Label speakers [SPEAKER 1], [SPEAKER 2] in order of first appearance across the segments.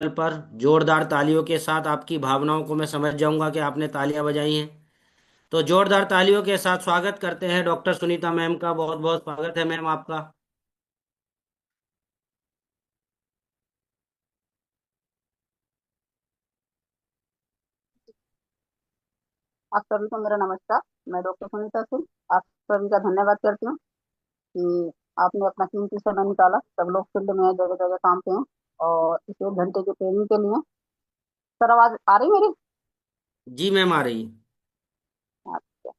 [SPEAKER 1] पर जोरदार तालियों के साथ आपकी भावनाओं को मैं समझ जाऊंगा कि आपने तालियां बजाई हैं। तो जोरदार तालियों के साथ स्वागत करते हैं डॉक्टर सुनीता मैम का। बहुत बहुत स्वागत है मैम आपका।
[SPEAKER 2] आप सभी को मेरा नमस्कार। मैं डॉक्टर सुनीता सिंह आप सभी का धन्यवाद करती हूँ कि आपने अपना कीमती समय निकाला। सब लोग फील्ड में हैं, जगह जगह काम पे हैं और इस 1 घंटे की ट्रेनिंग के लिए। सर आवाज आ रही मेरी?
[SPEAKER 1] जी मैम आ रही है।
[SPEAKER 2] अच्छा,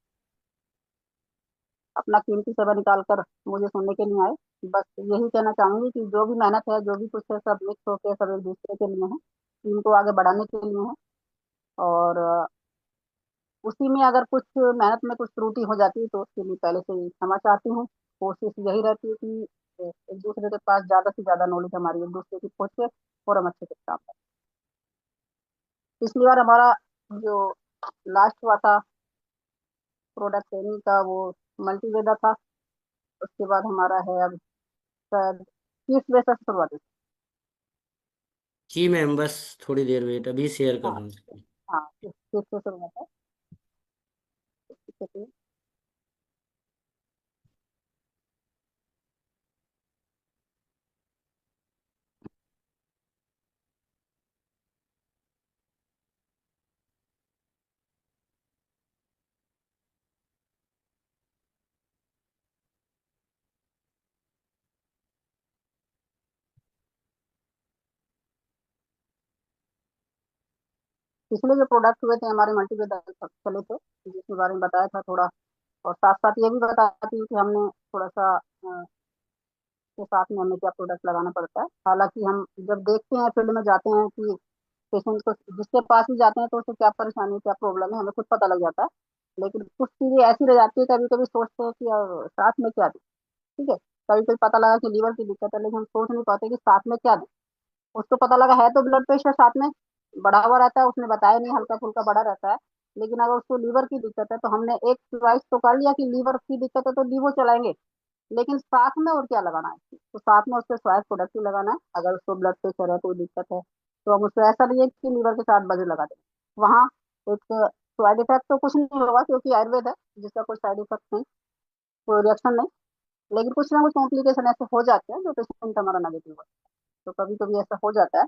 [SPEAKER 2] अपना कीमती समय निकाल कर मुझे सुनने के लिए आए। बस यही कहना चाहूंगी कि जो भी मेहनत है, जो भी कुछ है, सब मिक्स होकर सब एक दूसरे के लिए है, टीम को आगे बढ़ाने के लिए है। और उसी में अगर कुछ मेहनत में कुछ त्रुटि हो जाती है तो उसके लिए पहले से ही क्षमा चाहती हूँ। कोशिश यही रहती है कि एक दूसरे के पास ज्यादा से ज्यादा नॉलेज हमारी एक दूसरे की पहुंचे और हम अच्छे से काम करें। पिछली बार हमारा जो लास्ट हुआ था प्रोडक्ट ट्रेनिंग का, वो मल्टीवेदा था। उसके बाद हमारा है अब शायद किस बेस से शुरुआत है।
[SPEAKER 1] जी मैम बस थोड़ी देर वेट, अभी शेयर कर
[SPEAKER 2] हाँ,
[SPEAKER 1] रहा हूँ।
[SPEAKER 2] हाँ, किस से शुरुआत है। ठीक है। पिछले जो प्रोडक्ट हुए थे हमारे मल्टीवेदा चले थे, जिसके बारे में बताया था थोड़ा। और साथ साथ ये भी बताती हूँ कि हमने थोड़ा सा के साथ में हमें क्या प्रोडक्ट लगाना पड़ता है। हालांकि हम जब देखते हैं फील्ड में जाते हैं कि पेशेंट को जिसके पास भी जाते हैं तो उसे क्या परेशानी क्या प्रॉब्लम है हमें खुद पता लग जाता है। लेकिन कुछ चीजें ऐसी रह जाती है, कभी कभी सोचते हैं कि साथ में क्या दें। ठीक है, कभी कभी पता लगा कि लीवर की दिक्कत है, लेकिन हम सोच नहीं पाते कि साथ में क्या दें। उसको पता लगा है तो ब्लड प्रेशर साथ में बढ़ा हुआ रहता है, उसने बताया नहीं, हल्का फुल्का बढ़ा रहता है। लेकिन अगर उसको लीवर की दिक्कत है तो हमने एक चॉइस तो कर लिया कि लीवर की दिक्कत है तो लीवर चलाएंगे। लेकिन साथ में और क्या लगाना है, तो साथ में उसके स्वास्थ्य प्रोडक्ट ही लगाना है। अगर उसको ब्लड प्रेशर है, कोई दिक्कत है, तो हम उसको ऐसा नहीं है कि लीवर के साथ बजू लगा दें। वहाँ एक साइड इफेक्ट तो कुछ नहीं होगा क्योंकि आयुर्वेद है, जिसका कोई साइड इफेक्ट नहीं, कोई रिएक्शन नहीं। लेकिन कुछ ना कुछ कॉम्प्लिकेशन ऐसे हो जाते हैं जो पेशेंट हमारा नेगेटिव है। तो कभी कभी ऐसा हो जाता है।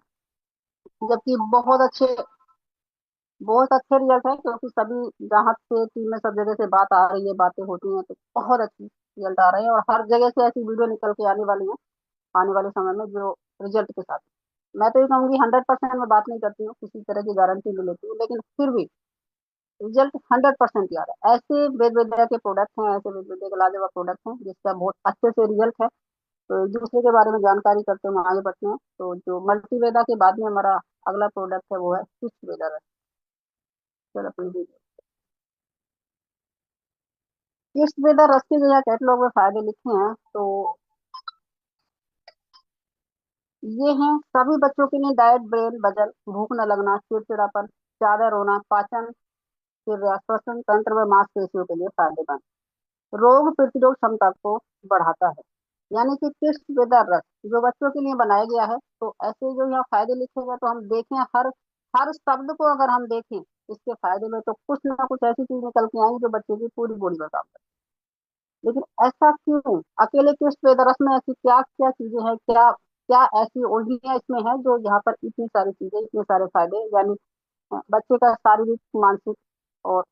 [SPEAKER 2] जबकि बहुत अच्छे रिजल्ट है, क्योंकि सभी जहाँ से टीम में सब जगह से बात आ रही है, बातें होती हैं, तो बहुत अच्छी रिजल्ट आ रहे हैं। और हर जगह से ऐसी वीडियो निकल के आने वाली है आने वाले समय में, जो रिजल्ट के साथ। मैं तो ये कहूंगी 100% में बात नहीं करती हूँ, किसी तरह की गारंटी नहीं लेती हूँ, लेकिन फिर भी रिजल्ट 100% ही आ रहा है। ऐसे वेद वेदा के प्रोडक्ट हैं, ऐसे वेद वेदा के लाजवाब प्रोडक्ट हैं जिसका बहुत अच्छे से रिजल्ट है। तो एक दूसरे के बारे में जानकारी करते हुए हम आगे बढ़ते हैं। तो जो मल्टी वेदा के बाद में हमारा अगला प्रोडक्ट है वो है सिक्स वेदा। चलो अपनी सिक्स वेदा रस के जो है कैटलॉग में फायदे लिखे हैं, तो ये हैं सभी बच्चों के लिए: डाइट, ब्रेन, वजन, भूख न लगना, चिड़चिड़ापन, ज्यादा रोना, पाचन क्रिया, श्वसन तंत्र व मांसपेशियों के लिए फायदेमंद, रोग प्रतिरोध क्षमता को बढ़ाता है। यानी कि किस वेदर रस जो बच्चों के लिए बनाया गया है। तो ऐसे जो यहाँ फायदे लिखे गए, तो हम देखें हर हर शब्द को अगर हम देखें इसके फायदे में, तो कुछ ना कुछ ऐसी चीज निकल के आएंगी जो बच्चे की पूरी बॉडी में काम करे। लेकिन ऐसा क्यों? अकेले किस वेदर रस में ऐसी क्या क्या चीजें हैं, क्या क्या ऐसी ओझियां इसमें है जो यहाँ पर इतनी सारी चीजें, इतने सारे फायदे, यानी बच्चे का शारीरिक, मानसिक और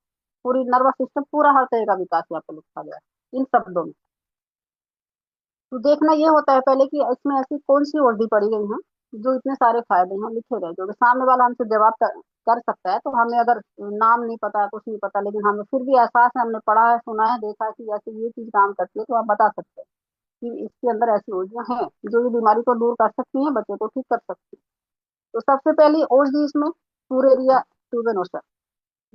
[SPEAKER 2] पूरी नर्वस सिस्टम, पूरा हर तरह का विकास यहाँ पे लिखा गया है इन शब्दों में। तो देखना ये होता है पहले कि इसमें ऐसी कौन सी वर्दी पड़ी गई है जो इतने सारे फायदे हैं लिखे गए, जो कि सामने वाला हमसे जवाब कर सकता है। तो हमें अगर नाम नहीं पता, कुछ नहीं पता, लेकिन हमें फिर भी एहसास है, हमने पढ़ा है, सुना है, देखा है कि ऐसे ये चीज काम करती है, तो आप बता सकते हैं कि इसके अंदर ऐसी ऊर्जा हैं जो ये बीमारी को दूर कर सकती हैं, बच्चे को ठीक कर सकती है। तो सबसे पहली औषधि इसमें पुरेरिया ट्यूबेनोसा।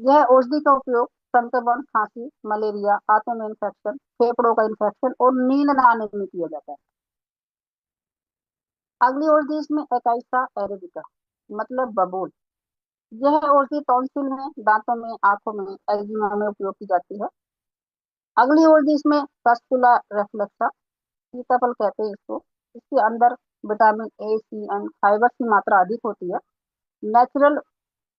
[SPEAKER 2] यह औषधि का उपयोग संक्रमण, खांसी, मलेरिया, हाथों में इन्फेक्शन, फेफड़ों का इन्फेक्शन और नींद न आने में किया जाता है। अगली औषधि इसमें एकाइसा एरेबिका, मतलब बबूल। यह औषधि टॉन्सिल में, दांतों में, आंखों में, एक्जिमा में उपयोग की जाती है। अगली औषधि इसमें कस्कुला रेफ्लेक्सा, सीताफल कहते हैं इसको। इसके अंदर vitamin A, C and fibre की मात्रा अधिक होती है। नेचुरल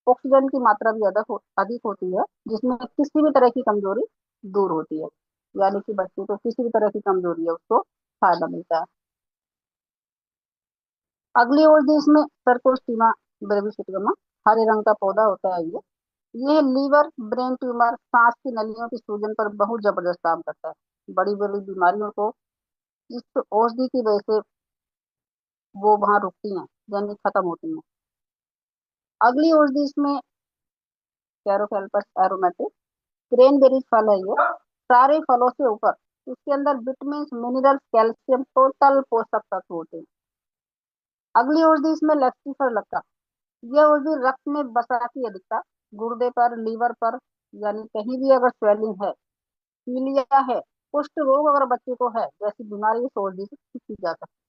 [SPEAKER 2] ऑक्सीजन की मात्रा भी अधिक होती है, जिसमें किसी भी तरह की कमजोरी दूर होती है। यानी कि बच्चे को किसी भी तरह की कमजोरी है उसको फायदा मिलता है। अगली ओर देश में सरकोस्टिमा ब्रेविस्टिग्मा, हरे रंग का पौधा होता है ये लीवर, ब्रेन ट्यूमर, सांस की नलियों की सूजन पर बहुत जबरदस्त काम करता है। बड़ी बड़ी बीमारियों को इस औषधि की वजह से वो वहां रुकती हैं, यानी खत्म होती हैं। अगली औषधि इसमें कैरोकैल्पस एरोमेटिक, क्रैनबेरी फल है ये, सारे फलों से ऊपर इसके अंदर विटामिन, मिनरल्स, कैल्शियम, टोटल पोषक तत्व होते हैं। अगली औषधि इसमें लेक्सिफर लक्का, यह औषधि रक्त में वसा की अधिकता, गुर्दे पर, लीवर पर, यानी कहीं भी अगर स्वेलिंग है, पीलिया है, कुष्ठ रोग अगर बच्चे को है, जैसी बीमारी इस औषधि से ठीक की जा सकती है।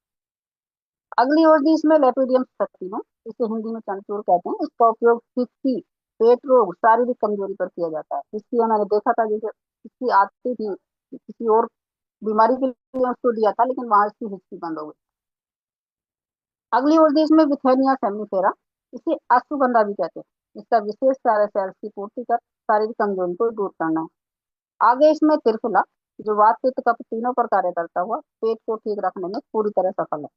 [SPEAKER 2] अगली औषधि इसमें लेपिडियम सैटिनम, इसे हिंदी में चंचूर कहते हैं। इसका उपयोग किसी पेट रोग, शारीरिक कमजोरी पर किया जाता है। इसकी मैंने देखा था, जैसे इसकी आती थी किसी और बीमारी के लिए उसको दिया था, लेकिन वहां इसकी हिस्ट्री बंद हो गई। अगली ओर इसमें विथेनिया सेमिफेरा, इसे अश्वगंधा भी कहते हैं। इसका विशेष कार्य सेल्स की पूर्ति कर शारीरिक कमजोरी को दूर करना है। आगे इसमें त्रिफला, जो वात, पित्त, कफ तीनों पर कार्य करता हुआ पेट को ठीक रखने में पूरी तरह सफल है।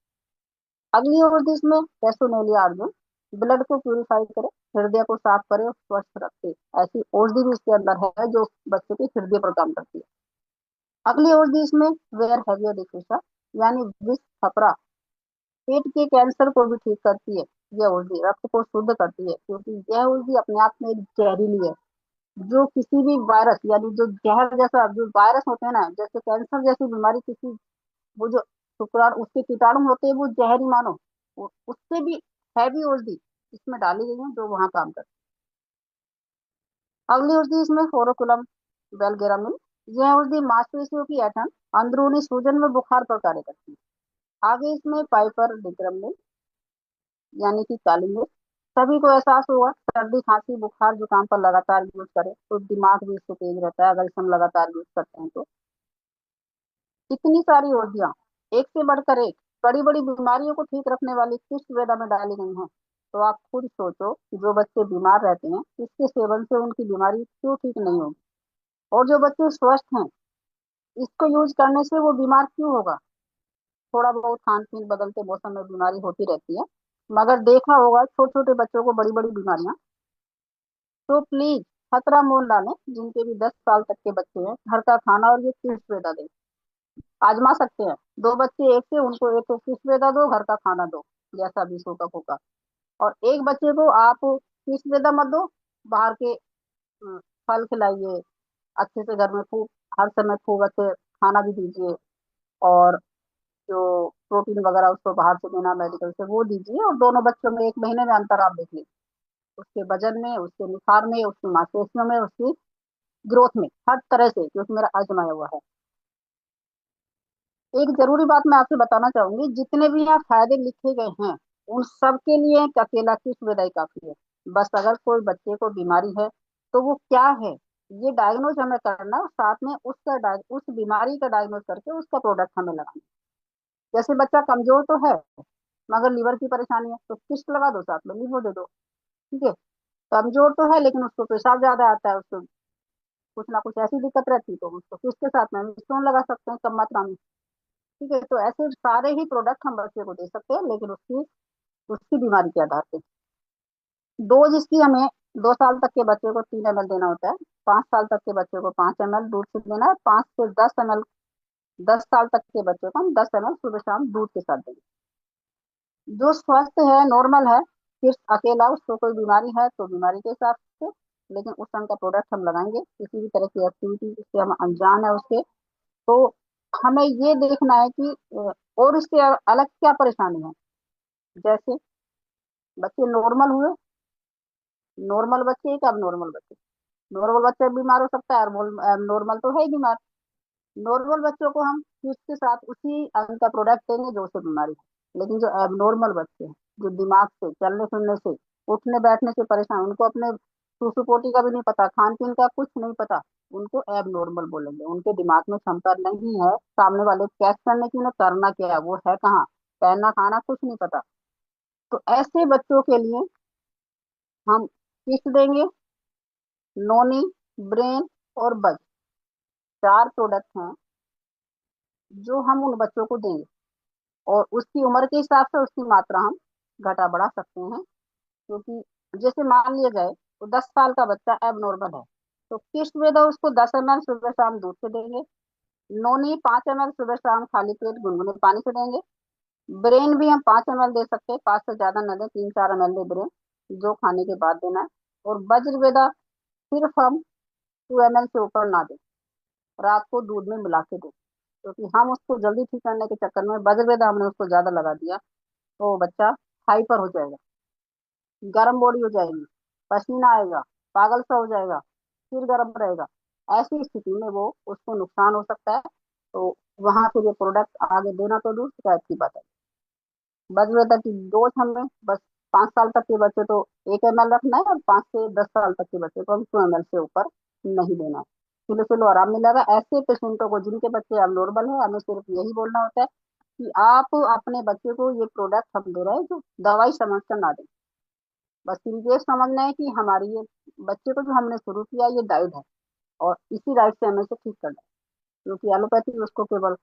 [SPEAKER 2] अगली ओर इसमें टेस्टोनेलिया अर्जुन, ब्लड को प्यूरिफाई करे, हृदय को साफ करे और स्वस्थ रखे, ऐसी औषधि भी इसके अंदर है जो बच्चे के हृदय पर काम करती है। अगली औषधि इसमें वेयर हैविया डिफ्यूसा, यानी विष खपरा, पेट के कैंसर को भी ठीक करती है। यह उल्टी रक्त को शुद्ध करती है, क्योंकि यह उल्टी अपने आप में एक जहरीली है। जो किसी भी वायरस, यानी जो जहर जैसा जो वायरस होते हैं ना, जैसे कैंसर जैसी बीमारी, किसी वो जो शुक्राणु उसके कीटाणु होते हैं वो जहरी मानो, उससे भी हैवी औषधि इसमें डाली गई है जो वहां काम करती है। अगली औषधि इसमें फोरोकुलम बेलगेरामिन, यह औषधि मांसपेशियों की ऐठन, अंदरूनी सूजन में बुखार पर कार्य करती है। आगे इसमें पाइपर डिग्रमिन, यानी कि काली मिर्च, सभी को एहसास होगा सर्दी, खांसी, बुखार, जुकाम पर लगातार यूज करें तो दिमाग भी इससे तेज रहता है, अगर इसे हम लगातार यूज करते हैं तो। इतनी सारी औषधियां एक से बढ़कर एक बड़ी बड़ी बीमारियों को ठीक रखने वाली किस वेदा में डाली गई हैं, तो आप खुद सोचो कि जो बच्चे बीमार रहते हैं इसके सेवन से उनकी बीमारी क्यों ठीक नहीं होगी, और जो बच्चे स्वस्थ हैं इसको यूज करने से वो बीमार क्यों होगा। थोड़ा बहुत खान पीन, बदलते मौसम में बीमारी होती रहती है, मगर देखा होगा छोटे छोटे बच्चों को बड़ी बड़ी बीमारियां। तो प्लीज खतरा मोल डालें, जिनके भी 10 साल तक के बच्चे हैं, घर का खाना और ये किस वेदा दें, आजमा सकते हैं। दो बच्चे एक से, उनको एक तो किस वेदा दो, घर का खाना दो, जैसा भी सूखा फूका। और एक बच्चे को आप किस वेदा मत दो, बाहर के फल खिलाइए, अच्छे से घर में खूब, हर समय खूब अच्छे खाना भी दीजिए, और जो प्रोटीन वगैरह उसको बाहर से देना मेडिकल से वो दीजिए। और दोनों बच्चों में 1 महीने में अंतर आप देख लीजिए, उसके वजन में, उसके निखार में, उसकी मांसपेशियों में, उसकी ग्रोथ में, हर तरह से, क्योंकि मेरा आजमाया हुआ है। एक जरूरी बात मैं आपसे बताना चाहूंगी, जितने भी यहाँ फायदे लिखे गए हैं उन सब के लिए एक अकेला की सुविधा ही काफी है। बस अगर कोई बच्चे को बीमारी है तो वो क्या है ये डायग्नोज हमें करना है, और साथ में उस बीमारी का डायग्नोज करके उसका प्रोडक्ट हमें लगाना है। जैसे बच्चा कमजोर तो है मगर लीवर की परेशानी है, तो किस्ट लगा दो, साथ में लीवर दे दो। ठीक है, कमजोर तो है लेकिन उसको पेशाब ज्यादा आता है, उसको कुछ ना कुछ ऐसी दिक्कत रहती है, तो उसको किस के साथ में हम स्टोन लगा सकते हैं कम मात्रा में। ठीक है, तो ऐसे सारे ही प्रोडक्ट हम बच्चे को दे सकते हैं, लेकिन उसकी उसकी बीमारी के आधार पे। डोज इसकी हमें 2 साल तक के बच्चे को 3 ml देना होता है, 5 साल तक के बच्चे को 5 ml दूध से देना है, 5 से 10 ml, 10 साल तक के बच्चे को हम 10 ml सुबह शाम दूध के साथ देंगे। जो स्वस्थ है, नॉर्मल है, फिर अकेला उसको कोई बीमारी है तो बीमारी के हिसाब से, लेकिन उस तरह का प्रोडक्ट हम लगाएंगे। किसी भी तरह की एक्टिविटी जिससे हम अनजान है उसके, तो हमें ये देखना है कि और इससे अलग क्या परेशानी है। जैसे बच्चे नॉर्मल हुए, नॉर्मल बच्चे एक अब नॉर्मल बच्चे, नॉर्मल बच्चा बीमार हो सकता है, और नॉर्मल तो है ही बीमार। नॉर्मल बच्चों को हम उसके साथ उसी अंग का प्रोडक्ट देंगे जो उसे बीमारी है, लेकिन जो एबनॉर्मल बच्चे हैं, जो दिमाग से, चलने फिरने से, उठने बैठने से परेशान, उनको अपने सुसुपोटी का भी नहीं पता, खान पीन का कुछ नहीं पता, उनको एबनॉर्मल बोलेंगे। उनके दिमाग में क्षमता नहीं है सामने वाले को कैच करने की, उन्हें करना क्या है, वो है कहाँ, पहनना खाना कुछ नहीं पता। तो ऐसे बच्चों के लिए हम किस देंगे? नोनी, ब्रेन और बज, चार प्रोडक्ट हैं जो हम उन बच्चों को देंगे। और उसकी उम्र के हिसाब से उसकी मात्रा हम घटा बढ़ा सकते हैं। क्योंकि जैसे मान लिया जाए तो 10 साल का बच्चा एबनॉर्मल है, तो किस वेदा उसको 10 ml सुबह शाम दूध से देंगे। नोनी 5 ml सुबह शाम खाली पेट गुनगुने पानी से देंगे। ब्रेन भी हम 5 ml दे सकते हैं, 5 से ज्यादा न दें, 3-4 ml दे ब्रेन, जो खाने के बाद देना है। और वज्रवेदा सिर्फ हम 2 ml से ऊपर ना दें, रात को दूध में मिला के दें। क्योंकि हम उसको जल्दी ठीक करने के चक्कर में वज्रवेदा हमने उसको ज्यादा लगा दिया, तो वो बच्चा हाइपर हो जाएगा, गर्म बॉडी हो जाएगी, पसीना आएगा, पागल सा हो जाएगा, सिर गर्म रहेगा। ऐसी स्थिति में वो उसको नुकसान हो सकता है। तो वहां से ये प्रोडक्ट आगे देना तो दूर शिकायत की बात है। वज्रवेदा की डोज हमें बस 5 साल तक के बच्चे तो 1 ml रखना है, और 5 से 10 साल तक के बच्चे को हम 2 ml से ऊपर नहीं देना है। चलो चलो आराम मिलेगा ऐसे पेशेंटों को जिनके बच्चे अब नॉर्मल है। हमें सिर्फ यही बोलना होता है कि आप अपने बच्चे को ये प्रोडक्ट हम दे रहे हैं जो दवाई समझ कर ना दें। बस इनके समझना है कि हमारी ये बच्चे को जो हमने शुरू किया ये डाइट है, और इसी डाइट से हमें इसे ठीक करना है। क्योंकि एलोपैथी उसको केवल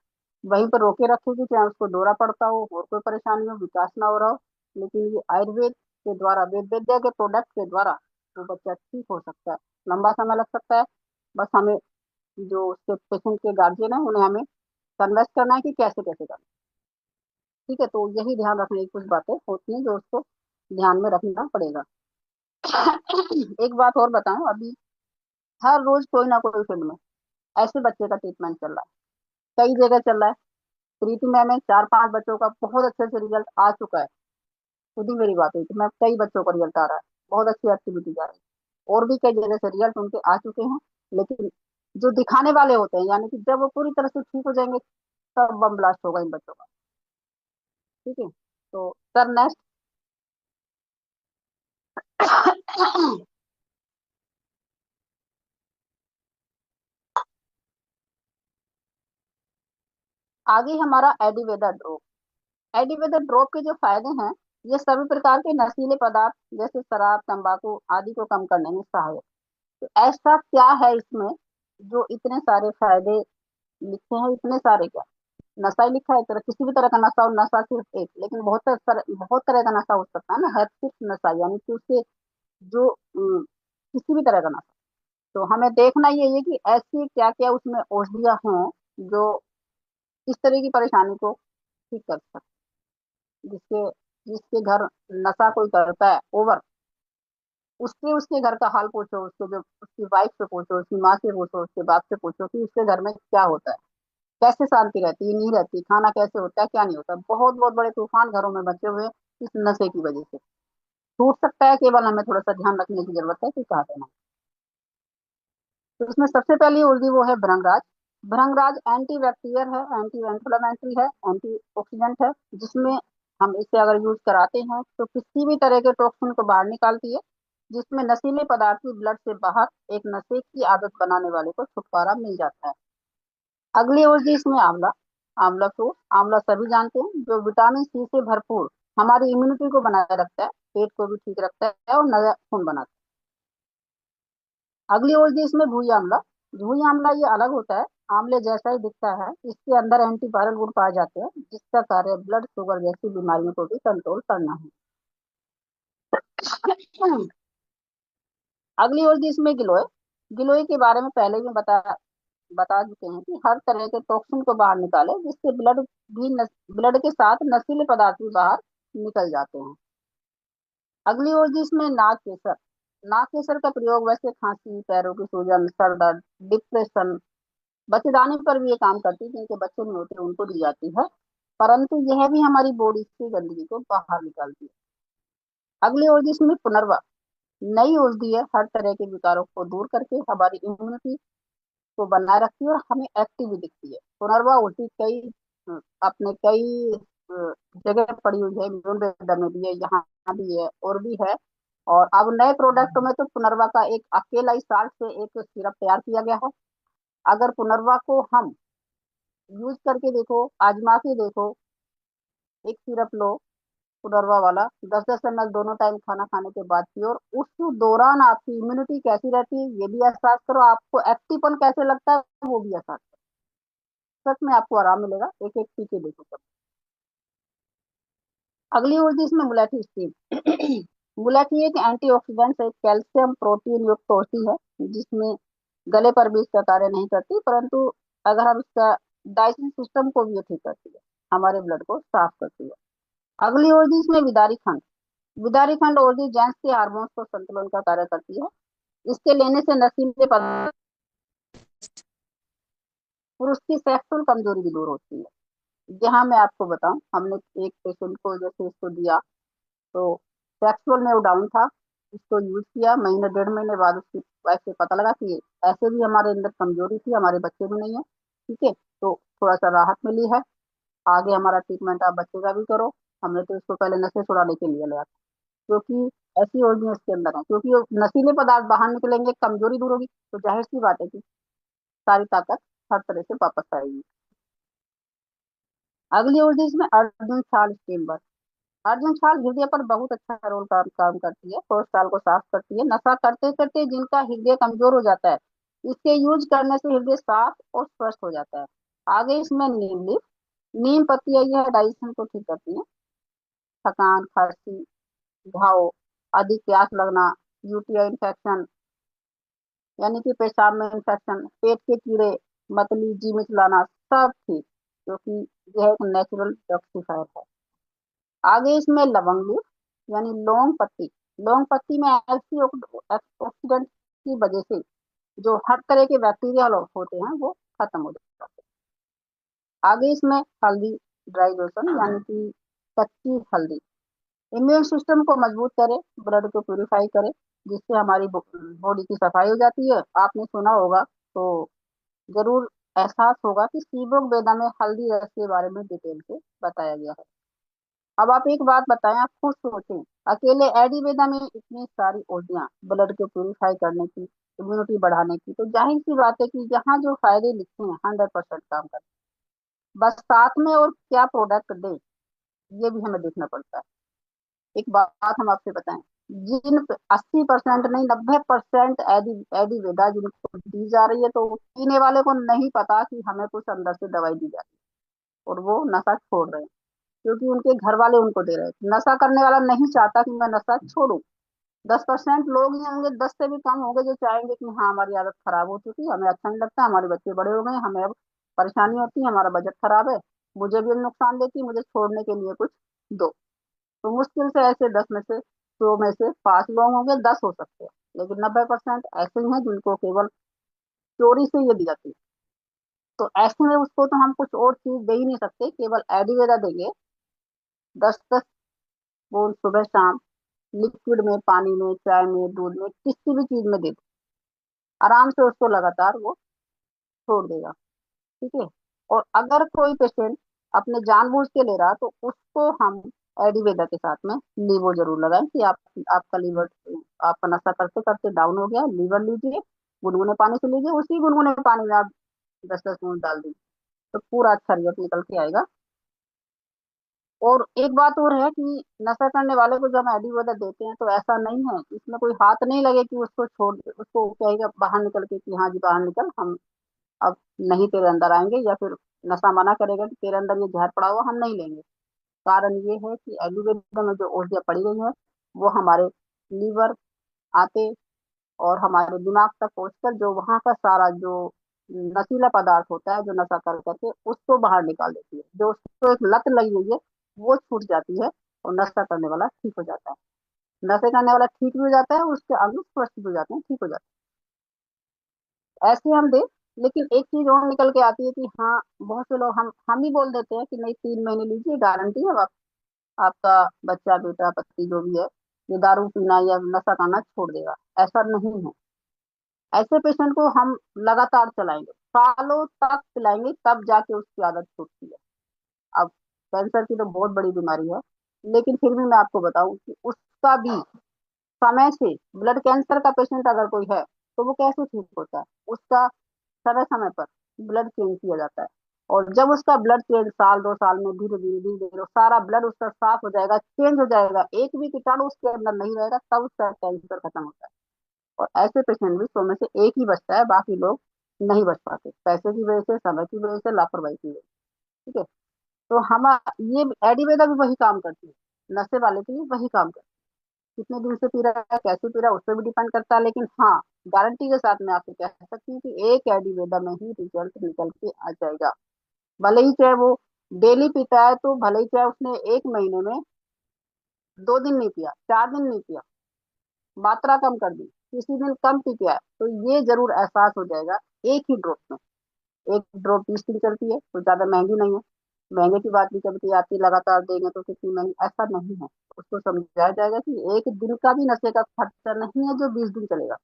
[SPEAKER 2] वहीं पर रोके रखेगी, चाहे उसको दौरा पड़ता हो और कोई परेशानी हो, विकास ना हो रहा हो। लेकिन ये आयुर्वेद के द्वारा, वेद विद्या के प्रोडक्ट के द्वारा वो बच्चा ठीक हो सकता है। लंबा समय लग सकता है, बस हमें जो उसके पेशेंट के गार्जियन है उन्हें हमें कन्वेंस करना है कि कैसे कैसे करना है। ठीक है, तो यही ध्यान रखने की कुछ बातें होती हैं जो उसको ध्यान में रखना पड़ेगा। एक बात और बताऊं, अभी हर रोज कोई ना कोई फील्ड में ऐसे बच्चे का ट्रीटमेंट चल रहा है, कई जगह चल रहा है। प्रीति मैम में 4-5 बच्चों का बहुत अच्छे से रिजल्ट आ चुका है। खुद ही मेरी बात हुई कि मैं कई बच्चों का रिजल्ट आ रहा है, बहुत अच्छी एक्टिविटी जा रही है, और भी कई जगह से रिजल्ट उनके आ चुके हैं। लेकिन जो दिखाने वाले होते हैं, यानी कि जब वो पूरी तरह से ठीक हो जाएंगे तब बम ब्लास्ट होगा इन बच्चों का। ठीक है, तो सर नेक्स्ट। आगे हमारा एडिवेदा ड्रॉप। एडिवेदा ड्रॉप के जो फायदे हैं, ये सभी प्रकार के नशीले पदार्थ जैसे शराब, तंबाकू आदि को कम करने में सहायक। तो ऐसा क्या है इसमें जो इतने सारे फायदे लिखे हैं? इतने सारे क्या, नशा ही लिखा है? तरह किसी भी तरह का नशा, और नशा सिर्फ एक, लेकिन बहुत तरह का नशा हो सकता है ना, हर सिर्फ नशा यानी कि उससे जो किसी भी तरह का नशा। तो हमें देखना ये है कि ऐसी क्या क्या उसमें औषधियां हैं जो इस तरह की परेशानी को ठीक कर सकते, जिसके जिसके घर नशा कोई करता है ओवर, उससे उसके घर का हाल पूछो, उसके जो उसकी वाइफ से पूछो, उसकी माँ से पूछो, उसके बाप से पूछो कि उसके घर में क्या होता है, कैसे शांति रहती है, नहीं रहती, खाना कैसे होता है, क्या नहीं होता। बहुत बहुत बड़े तूफान घरों में बचे हुए इस नशे की वजह से। टूट सकता है, केवल हमें थोड़ा सा ध्यान रखने की जरूरत है कि क्या देना। तो इसमें सबसे पहली उर्दी वो है भृंगराज। भृंगराज एंटी बैक्टीरियल है, एंटी इंफ्लेमेटरी है, एंटी ऑक्सीडेंट है, जिसमें हम इसे अगर यूज कराते हैं तो किसी भी तरह के टॉक्सिन को बाहर निकालती है, जिसमें नशीले पदार्थ की ब्लड से बाहर एक नशे की आदत बनाने वाले को छुटकारा मिल जाता है। अगली उर्दी इसमें आंवला। आंवला फ्रूट, आंवला सभी जानते हैं, जो विटामिन सी से भरपूर हमारी इम्यूनिटी को बनाए रखता है, पेट को भी ठीक रखता है और नया खून बनाता है। अगली उर्दी इसमें भूई आंवला। भूई आंवला ये अलग होता है, आंवले जैसा ही दिखता है, इसके अंदर एंटीवायरल गुण पाए जाते हैं, जिसका कार्य ब्लड शुगर जैसी बीमारियों को भी कंट्रोल करना है। अगली उर्दी इसमें गिलोय। गिलोय के बारे में पहले भी बता चुके हैं कि हर तरह के टॉक्सिन को बाहर निकाले, जिससे ब्लड के साथ नशीले पदार्थ भी बाहर निकल जाते हैं। अगली ओर जिसमें नाग केसर। नाग केसर का प्रयोग वैसे खांसी, पैरों की सूजन, सर दर्द, डिप्रेशन, बच्चेदानी पर भी ये काम करती है, जिनके बच्चे नहीं होते उनको दी जाती है। परंतु यह भी हमारी बॉडी से गंदगी को बाहर निकालती है। अगली ओर जिसमें पुनर्वा। नई औषधि है, हर तरह के विकारों को दूर करके हमारी इम्यूनिटी को बनाए रखती है और हमें एक्टिव भी दिखती है। पुनर्वा उल्टी अपने कई जगह पड़ी हुई है, इम्यून वेदर में भी है, यहाँ भी है और भी है। और अब नए प्रोडक्ट में तो पुनर्वा का एक अकेला ही साल्ट से एक सिरप तैयार किया गया है। अगर पुनर्वा को हम यूज करके देखो, आजमा के देखो, एक सिरप लो पुनर्वा वाला, 10-10 ml दोनों टाइम खाना खाने के बाद पियो, और उस दौरान आपकी इम्यूनिटी कैसी रहती है ये भी एहसास करो, आपको एक्टिवपन कैसे लगता है वो भी एहसास करो। सच में आपको आराम मिलेगा, एक एक पी के देखो सब। अगली होती है इसमें मुलेठी स्टीम। मुलेठी एक एंटीऑक्सीडेंट है, कैल्शियम प्रोटीन युक्त होती है, जिसमें गले पर भी इसका कार्य नहीं करती, परंतु अगर हम इसका डाइजेशन सिस्टम को भी ये ठीक करती है, हमारे ब्लड को साफ करती है। अगली होती है इसमें विदारी खंड। विदारी खंड होती जेंट्स के हार्मोन्स को संतुलन का कार्य करती है। इसके लेने से नशीले पदार्थ, पुरुष की सेक्सुअल कमजोरी भी दूर होती है। जहां मैं आपको बताऊं, हमने एक पेशेंट को जैसे इसको दिया, तो सेक्सुअल में वो डाउन था, इसको यूज किया, महीने 1.5 महीने बाद उसकी वाइफ से पता लगा कि ऐसे भी हमारे अंदर कमजोरी थी, हमारे बच्चे भी नहीं है, ठीक है, तो थोड़ा सा राहत मिली है। आगे हमारा ट्रीटमेंट आप बच्चे का भी करो। हमने तो इसको पहले नशे छुड़ाने के लिए लिया था, क्योंकि ऐसी योजना इसके अंदर है, क्योंकि वो नशीले पदार्थ बाहर निकलेंगे, कमजोरी दूर होगी, तो जाहिर सी बात है कि सारी ताकत हर तरह से वापस आएगी। अगली ऊर्जा इसमें अर्जुन छाल स्टीम वर्क। अर्जुन छाल हृदय पर बहुत अच्छा रोल काम करती है, कोलेस्ट्रॉल को साफ करती है। नशा करते करते जिनका हृदय कमजोर हो जाता है, इसके यूज करने से हृदय साफ और स्वस्थ हो जाता है। आगे इसमें नीम लीफ, नीम पत्तियां यह डाइजेशन को ठीक करती है। थकान, खांसी, घाव, अधिक प्यास लगना, यूटीआई इन्फेक्शन, यानी कि पेशाब में इन्फेक्शन, पेट के कीड़े, मतली, जी मिचलाना, सब ठीक, क्योंकि यह एक नेचुरल डिटॉक्सिफायर है। आगे इसमें लवंग लीफ, यानी लौंग पत्ती। लौंग पत्ती में ऐसी ऑक्सीडेंट की वजह से जो हर तरह के बैक्टीरिया होते हैं वो खत्म हो जाते हैं। आगे इसमें हल्दी ड्राई लोशन, यानी कि कच्ची हल्दी, इम्यून सिस्टम को मजबूत करे, ब्लड को प्यूरिफाई करे, जिससे हमारी बॉडी की सफाई हो जाती है। आपने सुना होगा तो जरूर एहसास होगा कि सीबोक वेदा में हल्दी रस के बारे में डिटेल से बताया गया है। अब आप एक बात बताएं, आप खुद सोचें, अकेले आयुर्वेदा में इतनी सारी औषधियां ब्लड को प्यूरिफाई करने की, इम्यूनिटी बढ़ाने की, तो जाहिर सी बात है कि यहाँ जो फायदे लिखे हैं 100% काम करते हैं। बस साथ में और क्या प्रोडक्ट दे, ये भी हमें देखना पड़ता है। एक बात हम आपसे बताएं, जिन 80% नहीं 90% आयुर्वेदा जिनको दी जा रही है, तो पीने वाले को नहीं पता कि हमें कुछ अंदर से दवाई दी जा रही है, और वो नशा छोड़ रहे हैं, क्योंकि उनके घर वाले उनको दे रहे हैं। नशा करने वाला नहीं चाहता कि मैं नशा छोड़ूं। 10% लोग ही होंगे, 10 से भी कम होंगे जो चाहेंगे कि हाँ हमारी आदत खराब हो चुकी है, हमें अच्छा नहीं लगता, हमारे बच्चे बड़े हो गए, हमें अब परेशानी होती है, हमारा बजट खराब है, मुझे भी अब नुकसान देती है, मुझे छोड़ने के लिए कुछ दो। तो मुश्किल से ऐसे 10 में से, 100 में से 5 लोग होंगे, 10 हो सकते हैं, लेकिन 90% ऐसे ही हैं जिनको केवल चोरी से ये दी जाती है। तो ऐसे में उसको तो हम कुछ और चीज दे ही नहीं सकते, केवल एडिवेरा देंगे। 10-10 बूंद सुबह शाम, लिक्विड में, पानी में, चाय में, दूध में, किसी भी चीज में दे दो, आराम से उसको लगातार वो छोड़ देगा, ठीक है। और अगर कोई पेशेंट अपने जानबूझ के ले रहा, तो उसको हम एडिवेदा के साथ में लीवो जरूर लगाएं कि आपका लीवर, आपका नशा करते करते डाउन हो गया, लीवर लीजिए, गुनगुने पानी से लीजिए, उसी गुनगुने पानी में आप 10-10 बूंद डाल दीजिए, तो पूरा अच्छा रिजल्ट निकल के आएगा। और एक बात और है कि नशा करने वाले को जब हम एडिवेदा देते हैं, तो ऐसा नहीं है, इसमें कोई हाथ नहीं लगे कि उसको छोड़ दे, उसको कहेगा बाहर निकल के कि हाँ जी बाहर निकल, हम अब नहीं तेरे अंदर आएंगे, या फिर नशा मना करेगा कि तेरे अंदर ये जहर पड़ा हुआ हम नहीं लेंगे। कारण ये है कि आयुर्वेद में जो औषधियाँ पड़ी गई है, वो हमारे लीवर आते और हमारे दिमाग तक पहुंचकर जो वहाँ का सारा जो नशीला पदार्थ होता है, जो नशा कर करके उसको बाहर निकाल देती है, जो उसको एक लत लगी हुई है वो छूट जाती है, और नशा करने वाला ठीक हो जाता है। नशे करने वाला ठीक भी हो जाता है, उसके अंग स्वस्थ भी हो जाते हैं, ठीक हो जाते हैं, ऐसे हम दे। लेकिन एक चीज और निकल के आती है कि हाँ, बहुत से लोग हम ही बोल देते हैं कि नहीं 3 महीने लीजिए, गारंटी है, आपका बच्चा, बेटा, पति जो भी है, ये दारू पीना या नशा करना छोड़ देगा। ऐसा नहीं है। ऐसे पेशेंट को हम लगातार चलाएंगे, सालों तक पिलाएंगे, तब जाके उसकी आदत छूटती है। अब कैंसर की तो बहुत बड़ी बीमारी है, लेकिन फिर भी मैं आपको बताऊं कि उसका भी समय से, ब्लड कैंसर का पेशेंट अगर कोई है, तो वो कैसे ठीक होता है, उसका समय समय पर ब्लड चेंज किया जाता है। और जब उसका ब्लड चेंज साल 2 साल में धीरे धीरे धीरे धीरे सारा ब्लड उसका साफ हो जाएगा, चेंज हो जाएगा, एक भी कीटाणु उसके अंदर नहीं रहेगा, तब उसका कैंसर खत्म होता है। और ऐसे पेशेंट भी 100 में से एक ही बचता है, बाकी लोग नहीं बच पाते, पैसे की वजह से, समय की वजह से, लापरवाही की वजह से। ठीक है। तो हम ये एडिवेदा भी वही काम करती है, नशे वाले के लिए वही काम करती है। कितने दिन से पी रहा है, कैसे पी रहा है, उस पर भी डिपेंड करता है, लेकिन हाँ, गारंटी के साथ मैं आपको कह सकती हूँ कि एक एडिवेदा में ही रिजल्ट निकल के आ जाएगा। भले ही चाहे वो डेली पीता है, तो भले ही चाहे उसने एक महीने में 2 दिन नहीं पिया, 4 दिन नहीं पिया, मात्रा कम कर दी, किसी दिन कम पी के आया, तो ये जरूर एहसास हो जाएगा एक ही ड्रॉप में। एक ड्रॉप 20 दिन चलती है, तो ज्यादा महंगी नहीं है। महंगे की बात भी कभी कभी आती है, लगातार देंगे तो कितनी महंगी, ऐसा नहीं है। उसको समझाया जाएगा कि एक दिन का भी नशे का खर्चा नहीं है जो 20 दिन चलेगा।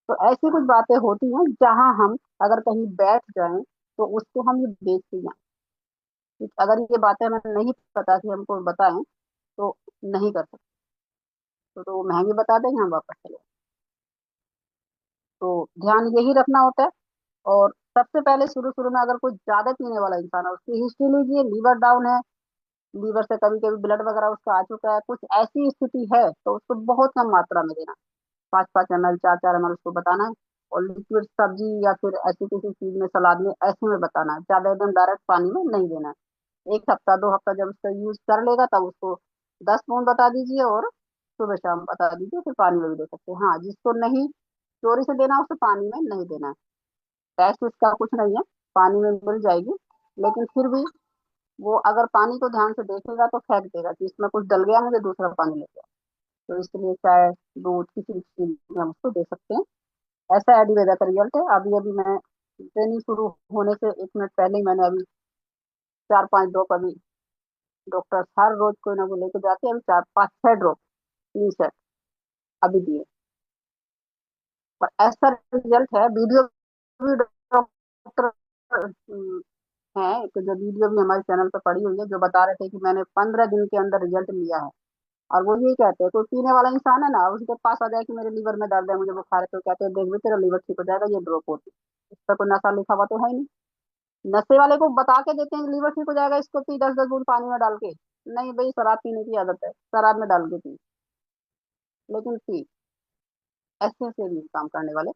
[SPEAKER 2] तो ऐसी कुछ बातें होती हैं जहां हम अगर कहीं बैठ जाएं तो उसको हम ये बेचते हैं। अगर ये बातें हमें नहीं पता कि हमको बताएं तो नहीं कर सकते। तो वो महंगी बता देंगे, हम वापस चले जाएं। तो ध्यान यही रखना होता है। और सबसे पहले शुरू शुरू में अगर कोई ज्यादा पीने वाला इंसान है, उसकी हिस्ट्री लीजिए, लीवर डाउन है, लीवर से कभी कभी ब्लड वगैरह उसका आ चुका है, कुछ ऐसी स्थिति है, तो उसको बहुत कम मात्रा में देना। 5-5 ml, 4-4 ml उसको बताना है। और लिक्विड सब्जी या फिर ऐसी किसी चीज में, सलाद में, ऐसे में बताना है, ज्यादा एकदम डायरेक्ट पानी में नहीं देना है। 1 हफ्ता 2 हफ्ता जब उसका यूज कर लेगा, तब उसको 10 बूंद बता दीजिए, और सुबह शाम बता दीजिए, फिर पानी में भी दे सकते हैं। हाँ, जिसको नहीं चोरी से देना, उसे पानी में नहीं देना है। टेस्ट इसका कुछ नहीं है, पानी में मिल जाएगी, लेकिन फिर भी वो अगर पानी को ध्यान से देखेगा तो फेंक देगा कि इसमें कुछ डल गया, मुझे दूसरा पानी ले गया। तो इसलिए चाय, दूध, किसी भी चीज में हम उसको दे सकते हैं। ऐसा एडिवेदा का रिजल्ट है। अभी अभी मैं ट्रेनिंग शुरू होने से 1 मिनट पहले ही मैंने अभी 4-5 ड्रॉप, अभी डॉक्टर हर रोज कोई ना कोई लेके जाते हैं, अभी 4-5-6 ड्रॉप, 3 सेट अभी दिए। और ऐसा रिजल्ट है, वीडियो भी डॉक्टर है, तो जो वीडियो भी हमारे चैनल पर पड़ी हुई है, जो बता रहे थे कि मैंने 15 दिन के अंदर रिजल्ट लिया है। और वो यही कहते हैं, कोई पीने वाला इंसान है ना, उसके पास आ जाए कि मेरे लीवर में दर्द है, मुझे बुखार है, तो कहते हैं देख भी तेरा लीवर ठीक हो जाएगा, ये ड्रॉप होती है। इस पर कोई नशा लिखा हुआ तो है ही नहीं। नशे वाले को बता के देते हैं कि लीवर ठीक हो जाएगा, इसको पी 10-10 बूंद पानी में डाल के। नहीं भाई, शराब पीने की आदत है, शराब में डाल के पी, लेकिन पी। ऐसे ऐसे भी काम करने वाले।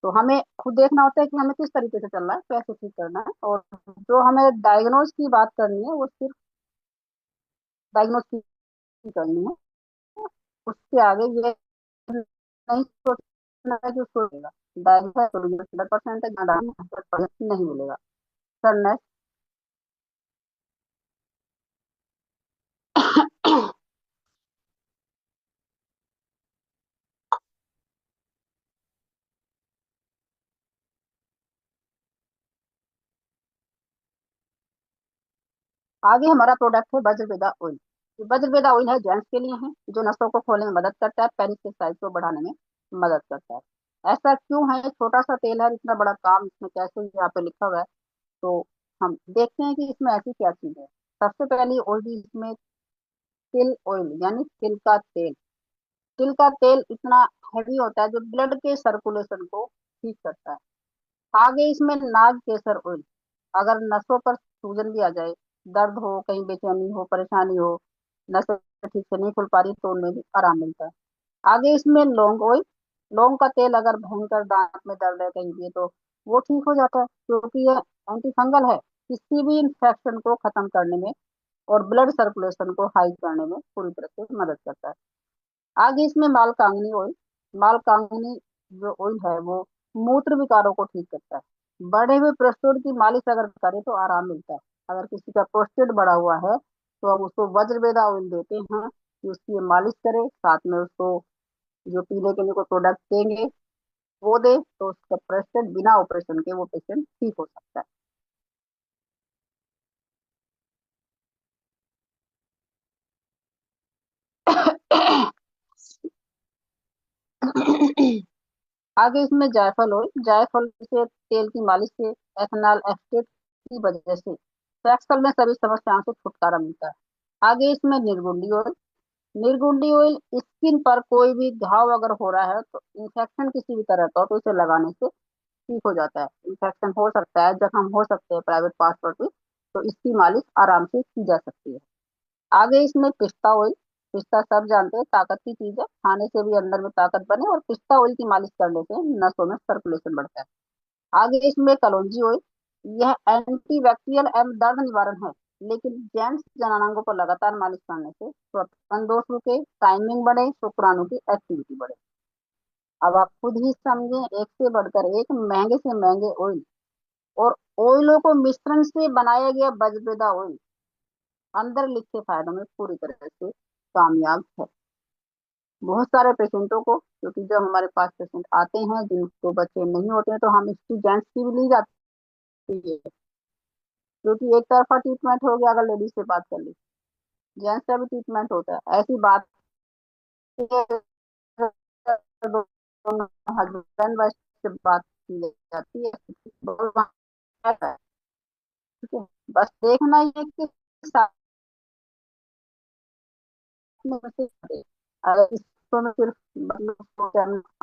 [SPEAKER 2] तो हमें खुद देखना होता है कि हमें किस तरीके से चलना है, कैसे ठीक करना है। और जो हमें डायग्नोज की बात करनी है, वो सिर्फ डायग्नोज की करनी है। उसके आगे ये नहीं सोचना है कि उसको मिलेगा। डायग्नोज है तो 100% है, 100% नहीं मिलेगा। Sir next. आगे हमारा प्रोडक्ट है वज्रवेदा ऑयल। ये वज्रवेदा ऑयल है, जेंट्स के लिए है, जो नसों को खोलने में मदद करता है, पेनिस के साइज को बढ़ाने में मदद करता है। ऐसा क्यों है? एक छोटा सा तेल है, इतना बड़ा काम इसमें कैसे, यहाँ पे लिखा हुआ है। तो हम देखते हैं कि इसमें ऐसी क्या चीज है। सबसे पहली ऑयल इसमें तिल ऑयल, यानी तिल का तेल। तिल का तेल इतना हैवी होता है, जो ब्लड के सर्कुलेशन को ठीक करता है। आगे इसमें नाग केसर ऑयल। अगर नसों पर सूजन भी आ जाए, दर्द हो, कहीं बेचैनी हो, परेशानी हो, नसें ठीक से नहीं खुल पा रही, तो उनमें भी आराम मिलता है। आगे इसमें लौंग ऑयल। लौंग का तेल अगर भयंकर दांत में दर्द है कहीं भी, तो वो ठीक हो जाता है, क्योंकि ये एंटी फंगल है, किसी भी इंफेक्शन को खत्म करने में और ब्लड सर्कुलेशन को हाई करने में पूरी तरह से मदद करता है। आगे इसमें मालकांगनी ऑयल। मालकांगनी जो ऑयल है, वो मूत्र विकारों को ठीक करता है। बढ़े हुए प्रोस्टेट की मालिश अगर करे तो आराम मिलता है। अगर किसी का प्रोस्टेट बढ़ा हुआ है, तो हम उसको वज्रवेदा ऑयल देते हैं कि उसकी ये मालिश करे, साथ में उसको जो पीने के लिए कोई प्रोडक्ट देंगे वो दे, तो उसका प्रोस्टेट बिना ऑपरेशन के वो पेशेंट ठीक हो सकता है। आगे इसमें जायफल ऑयल। जायफल से तेल की मालिश से, एथेनॉल एस्टेट की वजह से सेक्सल में सभी समस्याओं से छुटकारा मिलता है। आगे इसमें निर्गुंडी ऑयल। निर्गुंडी ऑयल स्किन पर कोई भी घाव अगर हो रहा है, तो इन्फेक्शन किसी भी तरह का, तो इसे लगाने से ठीक हो जाता है। इन्फेक्शन हो सकता है, जख्म हो सकते हैं प्राइवेट पार्ट पर भी, तो इसकी मालिश आराम से की जा सकती है। आगे इसमें पिस्ता ऑयल। पिस्ता सब जानते हैं ताकत की चीज है, खाने से भी अंदर में ताकत बने, और पिस्ता ऑयल की मालिश करने से नसों में सर्कुलेशन बढ़ता है। आगे इसमें कलौंजी ऑयल। यह एंटी बैक्टीरियल एवं दर्द निवारण है, लेकिन जेंट्स जनानांगों पर लगातार मालिश करने से स्वतन दोष रुके, टाइमिंग बढ़े, शुक्राणु की एक्टिविटी बढ़े। अब आप खुद ही समझें, एक से बढ़कर एक महंगे से महंगे ऑयल, और ऑयलों को मिश्रण से बनाया गया बजबेदा ऑयल अंदर लिखे फायदों में पूरी तरह से कामयाब है। बहुत सारे पेशेंटों को, क्योंकि जब हमारे पास पेशेंट आते हैं जिनको बच्चे नहीं होते हैं, तो हम इसकी जेंट्स की भी ली जाती है, क्योंकि एक तरफा ट्रीटमेंट हो गया। अगर लेडीज से बात कर ली, जेंट्स का भी ट्रीटमेंट होता है, ऐसी बात है, दोनों हस्बैंड वाइफ से बात की जाती है, ठीक है। बस देखना ये कि साथ में बच्चे खड़े। अगर इसको में सिर्फ मतलब को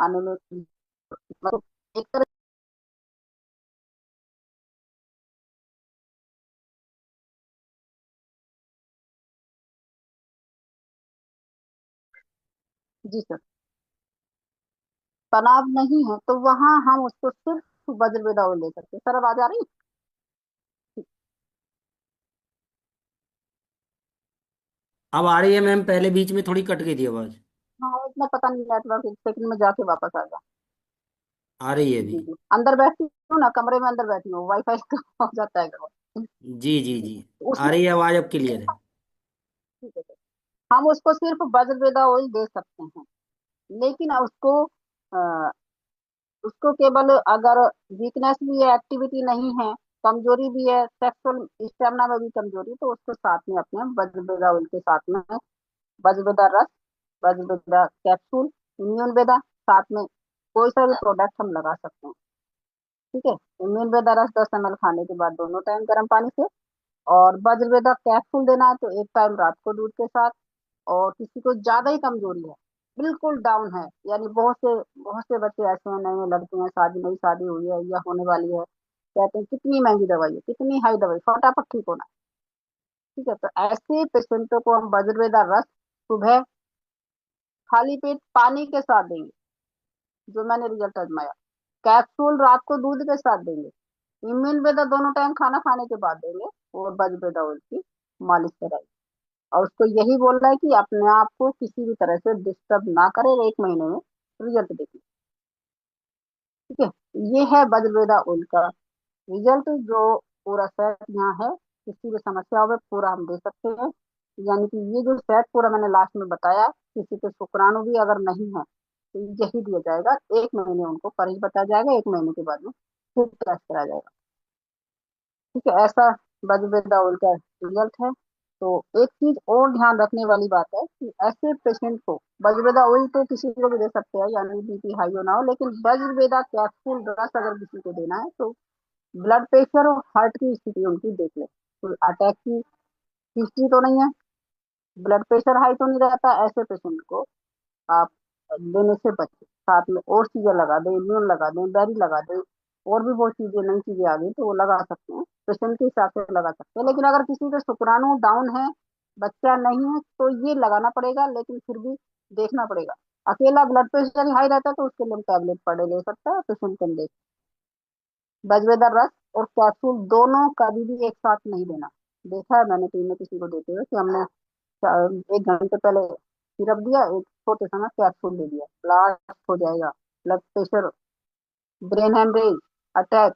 [SPEAKER 2] आने में मतलब एक तरह। जी सर, तनाव नहीं है तो वहां हम उसको सिर्फ वज्र बेदाव ले सकते हैं। सर आवाज आ रही है?
[SPEAKER 1] अब आ रही है मैम, पहले बीच में थोड़ी कट गई थी आवाज।
[SPEAKER 2] हाँ, इतना पता नहीं, नेटवर्क एक सेकंड में जाके वापस आ गया।
[SPEAKER 1] आ रही है अभी।
[SPEAKER 2] जी जी, अंदर बैठी हूँ ना, कमरे में अंदर बैठी हूँ, वाईफाई का हो जाता है गड़बड़।
[SPEAKER 1] जी जी जी। आ
[SPEAKER 2] उसमें
[SPEAKER 1] रही है आवाज, अब क्लियर है।
[SPEAKER 2] ठीक है सर। हम उसको सिर्फ वज्र बेदा ऑयल दे सकते हैं, लेकिन उसको केवल अगर वीकनेस भी है, एक्टिविटी नहीं है, कमजोरी भी है, सेक्सुअल स्टेमिना में भी कमजोरी, तो उसको साथ में अपने वज्रबेदा ऑयल के साथ में वज्रबेदा रस, वज्रबेदा कैप्सूल, इम्यून बेदा, साथ में कोई सा भी प्रोडक्ट हम लगा सकते हैं। ठीक है। इम्यून बेदा रस 10 ml खाने के बाद दोनों टाइम गर्म पानी से, और वज्रबेदा कैप्सूल देना है तो एक टाइम रात को दूध के साथ। और किसी को ज्यादा ही कमजोरी है, बिल्कुल डाउन है, यानी बहुत से बच्चे ऐसे हैं, नए लड़के हैं, शादी नई शादी हुई है या होने वाली है, कहते हैं कितनी महंगी दवाई है, कितनी हाई दवाई, फटाफट ठीक होना है। ठीक है, तो ऐसे पेशेंटों को हम वज्रवेदा रस सुबह खाली पेट पानी के साथ देंगे, जो मैंने रिजल्ट आजमाया। कैप्सूल रात को दूध के साथ देंगे। इम्यून बेदा दोनों टाइम खाना खाने के बाद देंगे, और वज्रवेदा ऑयल की मालिश कराएंगे। और उसको यही बोलना है कि अपने आप को किसी भी तरह से डिस्टर्ब ना करे, 1 महीने में रिजल्ट देखिए। ठीक है। ये है वज्रवेदा ऑयल का रिजल्ट, जो पूरा सेट यहाँ है। किसी भी समस्या में पूरा हम दे सकते हैं। यानी कि ये जो सेट पूरा मैंने लास्ट में बताया, किसी के शुक्राणु भी अगर नहीं है तो यही दिया जाएगा। 1 महीने उनको परहेज बताया जाएगा, 1 महीने के बाद में फिर टेस्ट कराया जाएगा। ठीक है, ऐसा वज्रवेदा ऑयल का रिजल्ट है। तो एक चीज और ध्यान रखने वाली बात है कि ऐसे पेशेंट को वज्रवेदा ऑयल तो किसी को भी दे सकते हैं, यानी बीपी हाई हो ना हो, लेकिन वज्रवेदा कैप्सूल रस अगर किसी को देना है तो ब्लड प्रेशर और हार्ट की स्थिति उनकी देख ले, कोई अटैक की हिस्ट्री तो नहीं है, ब्लड प्रेशर हाई तो नहीं रहता, ऐसे पेशेंट को आप देने से बचें। साथ में और चीजें लगा दें, इम्यून लगा दें, बेरी लगा दें, और भी बहुत चीजें नई चीजें आ गई तो वो लगा सकते हैं, पेशेंट के हिसाब से लगा सकते हैं। लेकिन अगर किसी का शुक्राणु डाउन है, बच्चा नहीं है, तो ये लगाना पड़ेगा, लेकिन फिर भी देखना पड़ेगा। अकेला ब्लड प्रेशर हाई रहता है तो उसके लिए हम टैबलेट पड़े ले सकता है, पेशेंट को देख। बजवेदार रस और कैप्सूल दोनों कभी भी एक साथ नहीं देना। देखा है मैंने टीम में किसी को देते हुए कि हमने 1 घंटे पहले सिरप दिया, एक छोटे सा ना कैप्सूल दे दिया, ब्लास्ट हो जाएगा, blood pressure, brain haemorrhage, attack.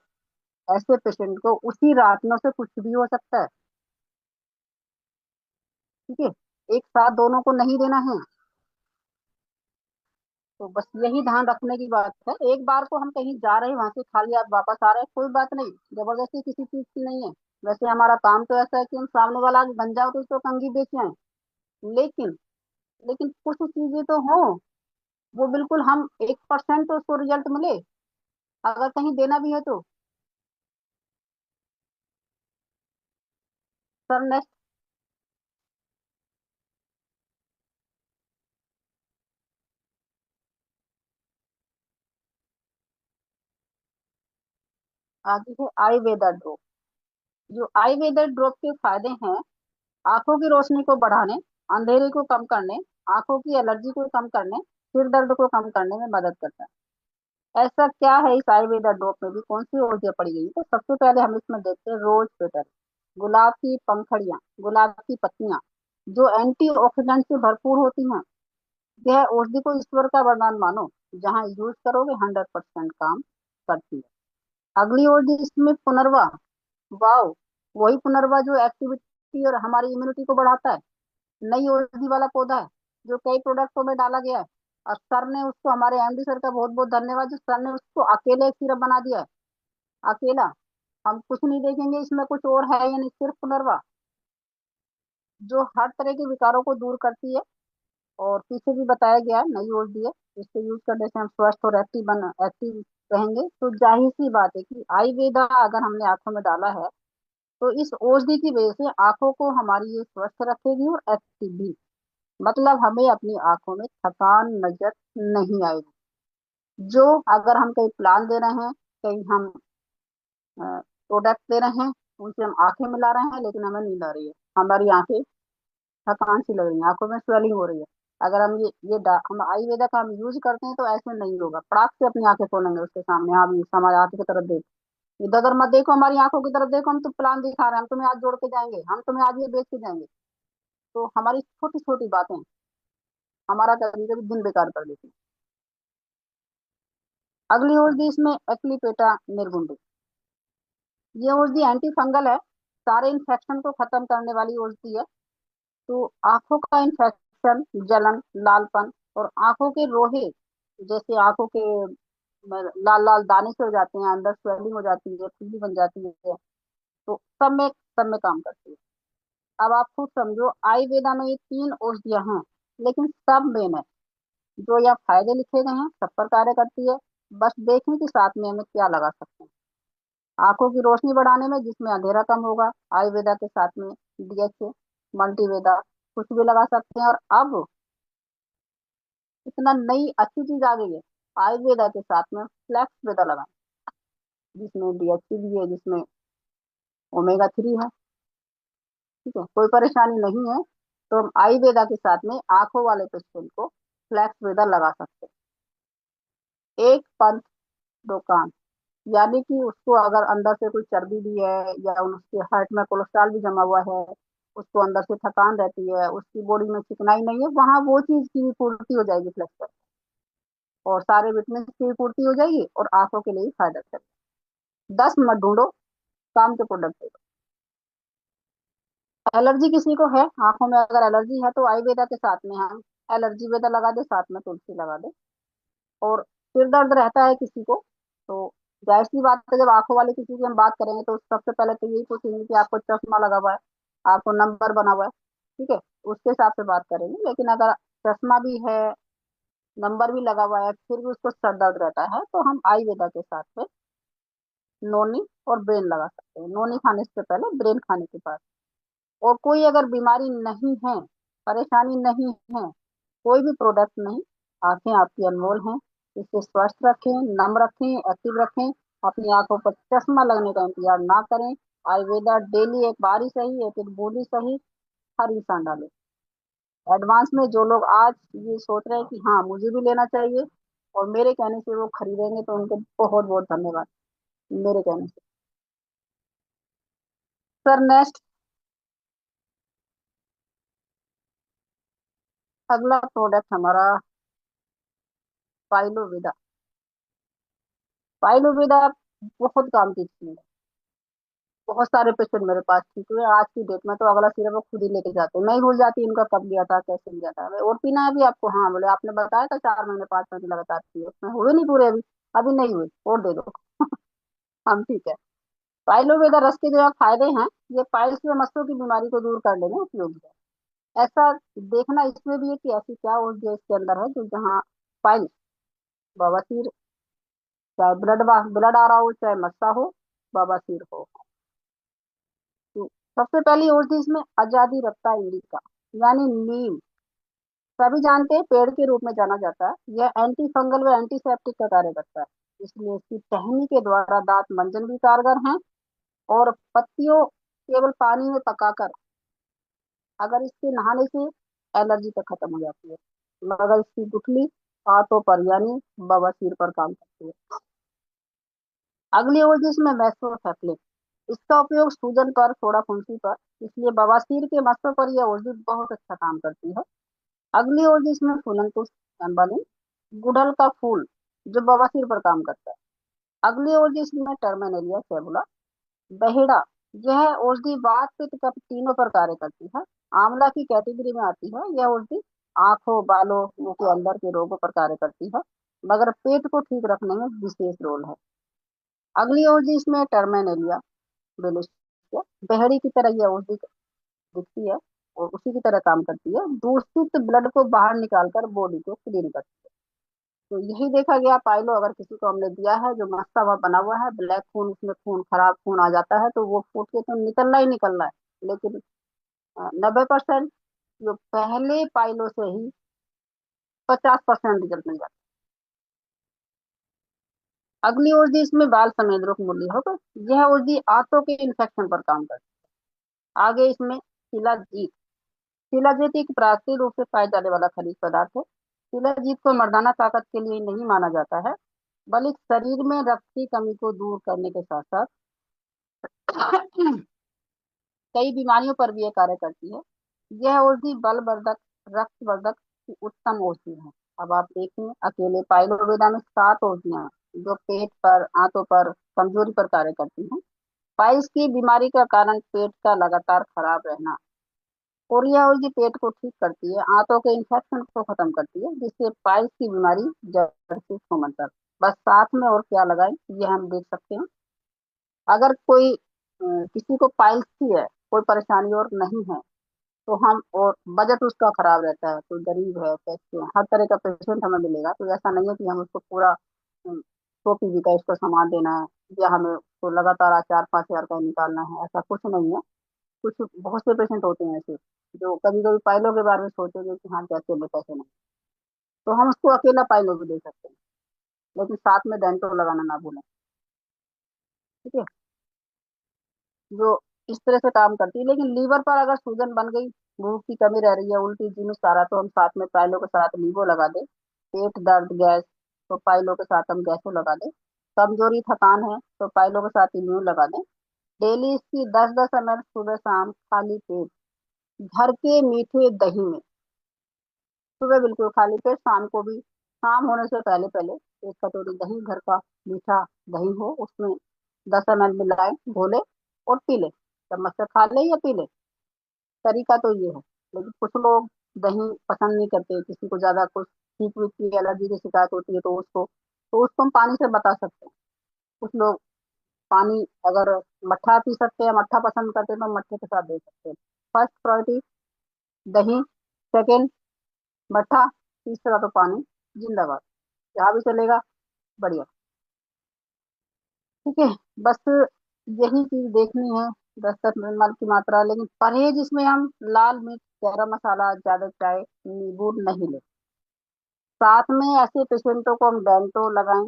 [SPEAKER 2] ऐसे पेशेंट को उसी रात में से कुछ भी हो सकता है। ठीक है, एक साथ दोनों को नहीं देना है। तो बस यही ध्यान रखने की बात है। एक बार को हम कहीं जा रहे हैं, वहां से खाली हाथ वापस आ रहे हैं, कोई बात नहीं, जबरदस्ती किसी चीज की नहीं है। वैसे हमारा काम तो ऐसा है कि हम सामने वाला गंजा हो तो उसको कंघी बेच आए, लेकिन लेकिन कुछ चीजें तो हो, वो बिल्कुल हम 1% तो उसको रिजल्ट मिले, अगर कहीं देना भी है तो। Sir next. आगे है आयुर्वेदा ड्रॉप। जो आयुर्वेदा ड्रॉप के फायदे हैं, आंखों की रोशनी को बढ़ाने, अंधेरे को कम करने, आंखों की एलर्जी को कम करने, सिर दर्द को कम करने में मदद करता है। ऐसा क्या है इस आयुर्वेदा ड्रॉप में भी, कौन सी औषधियाँ पड़ी गई? तो सबसे पहले हम इसमें देखते हैं रोज पेटल, गुलाब की पंखड़ियां, गुलाब की पत्तियां, जो एंटीऑक्सीडेंट से भरपूर होती हैं। यह औषधि को ईश्वर का वरदान मानो, जहाँ यूज करोगे 100% काम करती है। अगली औषधि इसमें पुनर्वा। वाओ, वही पुनर्वा जो एक्टिविटी और हमारी इम्यूनिटी को बढ़ाता है। नई औषधि वाला पौधा है, जो कई प्रोडक्टों में डाला गया है। और सर ने उसको, हमारे एमडी सर का बहुत बहुत धन्यवाद, जो सर ने उसको अकेले एक सिरप बना दिया है। अकेला, हम कुछ नहीं देखेंगे इसमें कुछ और है या नहीं, सिर्फ पुनर्वा, जो हर तरह के विकारों को दूर करती है। और पीछे भी बताया गया है, नई औषधि है, जिसको यूज करने से हम स्वस्थ और एक्टिव रहेंगे। तो जाहिर सी बात है कि आयुर्वेदा अगर हमने आंखों में डाला है, तो इस औषधि की वजह से आंखों को हमारी ये स्वस्थ रखेगी और एक्टिव भी। मतलब हमें अपनी आंखों में थकान नजर नहीं आएगी। जो, अगर हम कहीं प्लान दे रहे हैं, कहीं हम प्रोडक्ट दे रहे हैं, उनसे हम आंखें मिला रहे हैं, लेकिन हमें नींद आ रही है, हमारी आंखें थकान सी लग रही है, आंखों में स्वेलिंग हो रही है, अगर हम हम आयुर्वेदा का हम यूज करते हैं, तो ऐसे नहीं होगा। पड़ाक से अपनी आंखें खोलेंगे उसके सामने, हाँ भी हमारी आंखों की तरफ देख, इधर उधर मत देखो, हमारी आंखों की तरफ देखो, हम तो प्लान दिखा रहे हैं, हम तुम्हें आज जोड़ के जाएंगे, हम तुम्हें आज ये बेच के जाएंगे। तो हमारी छोटी छोटी बातें हमारा कभी कभी दिन बेकार कर देती है। अगली औषधि इसमें एक्लीपेटा निर्गुंडी। ये औषधि एंटी फंगल है, सारे इन्फेक्शन को खत्म करने वाली औषधि है। तो आंखों का इन्फेक्शन, जलन, लालपन और आंखों के रोहे, जैसे आंखों के लाल लाल दाने से हो जाते हैं, अंदर स्वेलिंग हो जाती है, खुजली बन जाती है, तो सब में काम करती है। अब आप खुद समझो, आयुर्वेदा में ये 3 औषधियां हैं, लेकिन सब में है, जो यहाँ फायदे लिखे गए हैं सब पर कार्य करती है। बस देखें कि साथ में हमें क्या लगा सकते हैं। आंखों की रोशनी बढ़ाने में, जिसमें अंधेरा कम होगा, आयुर्वेदा के साथ में डीएचए, मल्टीवेदा, कुछ भी लगा सकते हैं। और अब इतना नई अच्छी चीज आ गई है, आयुर्वेदा के साथ में फ्लैक्स वेदा लगाएं, जिसमें डीएचए भी है, जिसमें ओमेगा 3 है। ठीक है, कोई परेशानी नहीं है, तो हम आयुर्वेदा के साथ में आंखों वाले पेशेंट को फ्लैक्स वेदा लगा सकते हैं। एक पंथ दो कान, यानी कि उसको अगर अंदर से कोई चर्बी भी है, या उसके हार्ट में कोलेस्ट्रॉल भी जमा हुआ है, उसको अंदर से थकान रहती है, उसकी बॉडी में चिकनाई नहीं है, वहां वो चीज की भी पूर्ति हो जाएगी फ्लैक्स वेदा, और सारे विटामिन की भी पूर्ति हो जाएगी, और आंखों के लिए भी फायदा करेगी। 10 मत ढूंढो, काम के प्रोडक्ट दे दो। एलर्जी किसी को है, आंखों में अगर एलर्जी है, तो आयुर्वेदा के साथ में हम एलर्जी वेदा लगा दे, साथ में तुलसी लगा दे। और सिर दर्द रहता है किसी को, तो जाहिर सी बात है, जब आंखों वाले किसी की हम बात करेंगे, तो सबसे पहले तो यही पूछेंगे कि आपको चश्मा लगा हुआ है, आपको नंबर बना हुआ है। ठीक है, उसके हिसाब से बात करेंगे। लेकिन अगर चश्मा भी है, नंबर भी लगा हुआ है, फिर भी उसको सर दर्द रहता है, तो हम आयुर्वेदा के साथ में नोनी और ब्रेन लगा सकते हैं, नोनी खाने से पहले, ब्रेन खाने के बाद। और कोई अगर बीमारी नहीं है, परेशानी नहीं है, कोई भी प्रोडक्ट नहीं, आंखें आपकी अनमोल हैं, इसे स्वस्थ रखें, नम रखें, एक्टिव रखें। अपनी आंखों पर चश्मा लगने का इंतजार ना करें। आयुर्वेदा डेली एक बार ही सही, एक एक बूंद ही सही, हर इंसान डाले। एडवांस में जो लोग आज ये सोच रहे हैं कि हाँ मुझे भी लेना चाहिए, और मेरे कहने से वो खरीदेंगे, तो उनको बहुत बहुत धन्यवाद, मेरे कहने से। सर नेक्स्ट, अगला प्रोडक्ट हमारा फाइलोविदा। फाइलोविदा बहुत काम की चीज है, बहुत सारे पेशेंट मेरे पास ठीक हुए आज की डेट में, तो अगला सिर्फ वो खुद ही लेके जाते हैं, मैं ही भूल जाती इनका कब लिया था, कैसे लिया था। और पीना है भी आपको? हाँ, बोले आपने बताया था 4 महीने 5 महीने लगातार पिए, उसमें हुए नहीं पूरे अभी, अभी नहीं हुए, और दे दो। हम ठीक है। पाइलोवेदा रस के जो है फायदे हैं, ये पाइल्स व मस्सों की बीमारी को दूर करने में उपयोगी है। ऐसा देखना इसमें भी है कि ऐसी क्या औषधि है इसके अंदर है, जो जहाँ पाइल्स, बवासीर, चाहे ब्लड आ रहा हो, चाहे मस्सा हो, बवासीर हो। तो सबसे पहली औषधि इसमें आजादी रत्ता इंडिका, यानी नीम। सभी जानते हैं पेड़ के रूप में जाना जाता है, यह एंटी फंगल व एंटीसेप्टिक का कार्य करता है, इसलिए इसकी टहनी के द्वारा दांत मंजन भी कारगर हैं। और पत्तियों केवल पानी में पकाकर, अगर इससे नहाने से एलर्जी तक खत्म हो जाती है, मगर इसकी गुठली हाथों पर यानी बवासीर पर काम करती है। अगली ऊर्जा इसमें मेसोथेक्लिन, इसका उपयोग सूजन पर, फोड़ा फुंसी पर, इसलिए बवासीर के मसलों पर यह ऊर्जा बहुत अच्छा काम करती है। अगली ऊर्जा इसमें फूलनकुश एम्बालिन, गुड़हल का फूल, जो बवासीर पर काम करता है। अगली ऊर्जा इसमें टर्मिनेलिया सेबुला, बहेड़ा, यह औषधि वात पित्त कफ तीनों पर कार्य करती है। आंवला की कैटेगरी में आती है यह औषधि, आंखों बालों मुंह के अंदर के रोगों पर कार्य करती है, मगर पेट को ठीक रखने में विशेष रोल है। अगली औषधि इसमें टर्मिनेलिया बेलिस्टिया, बहेड़ी की तरह यह औषधि दिखती है और उसी की तरह काम करती है, दूषित ब्लड को बाहर निकालकर बॉडी को क्लीन करती है। तो यही देखा गया पाइलो अगर किसी को हमने दिया है जो मस्ता हुआ बना हुआ है, ब्लैक खून, उसमें खून, खराब खून आ जाता है, तो वो फूट के तो निकलना ही निकलना है। लेकिन 90% जो पहले पाइलो से ही 50% रिजल्ट मिल जाता है। अगली औषधि इसमें बाल समेत रोग मूल्य होगा, यह औषधि आंतों के इन्फेक्शन पर काम करती है। आगे इसमें शिलाजीत, शिलाजीत एक प्राकृतिक रूप से पाए जाने वाला खनिज पदार्थ है। शिलाजीत को मर्दाना ताकत के लिए नहीं माना जाता है, बल्कि शरीर में रक्त की कमी को दूर करने के साथ साथ कई बीमारियों पर भी ये कार्य करती है। यह औषधि बलवर्धक, रक्तवर्धक की उत्तम औषधि है। अब आप देखें अकेले पाइलोवेदा में 7 औषधियां हैं, जो पेट पर, आंतों पर, कमजोरी पर कार्य करती हैं। पाइल्स की बीमारी का कारण पेट का लगातार खराब रहना, और यह औषधि पेट को ठीक करती है, आंतों के इन्फेक्शन को खत्म करती है, जिससे पाइल्स की बीमारी जड़ से छूमंतर तक। बस साथ में और क्या लगाएं ये हम देख सकते हैं। अगर कोई किसी को पाइल्स की है, कोई परेशानी और नहीं है, तो हम, और बजट उसका खराब रहता है, कोई गरीब है, कैसे है, हर तरह का पेशेंट हमें मिलेगा, तो ऐसा नहीं है कि हम उसको पूरा 100 PG का इसको सामान देना है, या हमें उसको लगातार 4-5 हजार का निकालना है, ऐसा कुछ नहीं है। कुछ बहुत से पेशेंट होते हैं ऐसे, जो कभी कभी पाइलों के बारे में सोचेंगे कि हाँ कैसे ले, कैसे नहीं, तो हम उसको अकेला पाइलो भी दे सकते हैं, लेकिन साथ में डेंटो लगाना ना भूलें। ठीक है, जो इस तरह से काम करती है। लेकिन लीवर पर अगर सूजन बन गई, भूख की कमी रह रही है, उल्टी जिमिस सारा, तो हम साथ में पाइलो के साथ लीवो लगा दे। पेट दर्द, गैस, तो पाइलो के साथ हम गैसो लगा दे। कमजोरी, थकान है, तो पाइलो के साथ इम्यून लगा दें। डेली इसकी 10-10 ml सुबह शाम खाली पेट, घर के मीठे दही में, सुबह बिल्कुल खाली पेट, शाम को भी, शाम होने से पहले पहले 1 कटोरी दही, घर का मीठा दही हो, उसमें 10 ml मिलाए, घोले और पी ले। चम्मच से खा ले या पी ले, तरीका तो ये है। लेकिन कुछ लोग दही पसंद नहीं करते, किसी को ज्यादा कुछ ठीक हुई की एलर्जी की शिकायत होती है, तो उसको हम पानी से बता सकते हैं। कुछ लोग पानी, अगर मट्ठा पी सकते हैं, मट्ठा पसंद करते हैं, तो मट्ठे के साथ दे सकते हैं। फर्स्ट प्रायोरिटी दही, सेकेंड मट्ठा, तीसरा तो पानी, जिंदाबाद, जहाँ भी चलेगा, बढ़िया। ठीक है, बस यही चीज देखनी है, 10 10 ml की मात्रा। लेकिन परहेज इसमें हम लाल मिर्च, गरम मसाला, ज्यादा चाय, नींबू नहीं ले। साथ में ऐसे पेशेंटों को हम बेंटो लगाएं,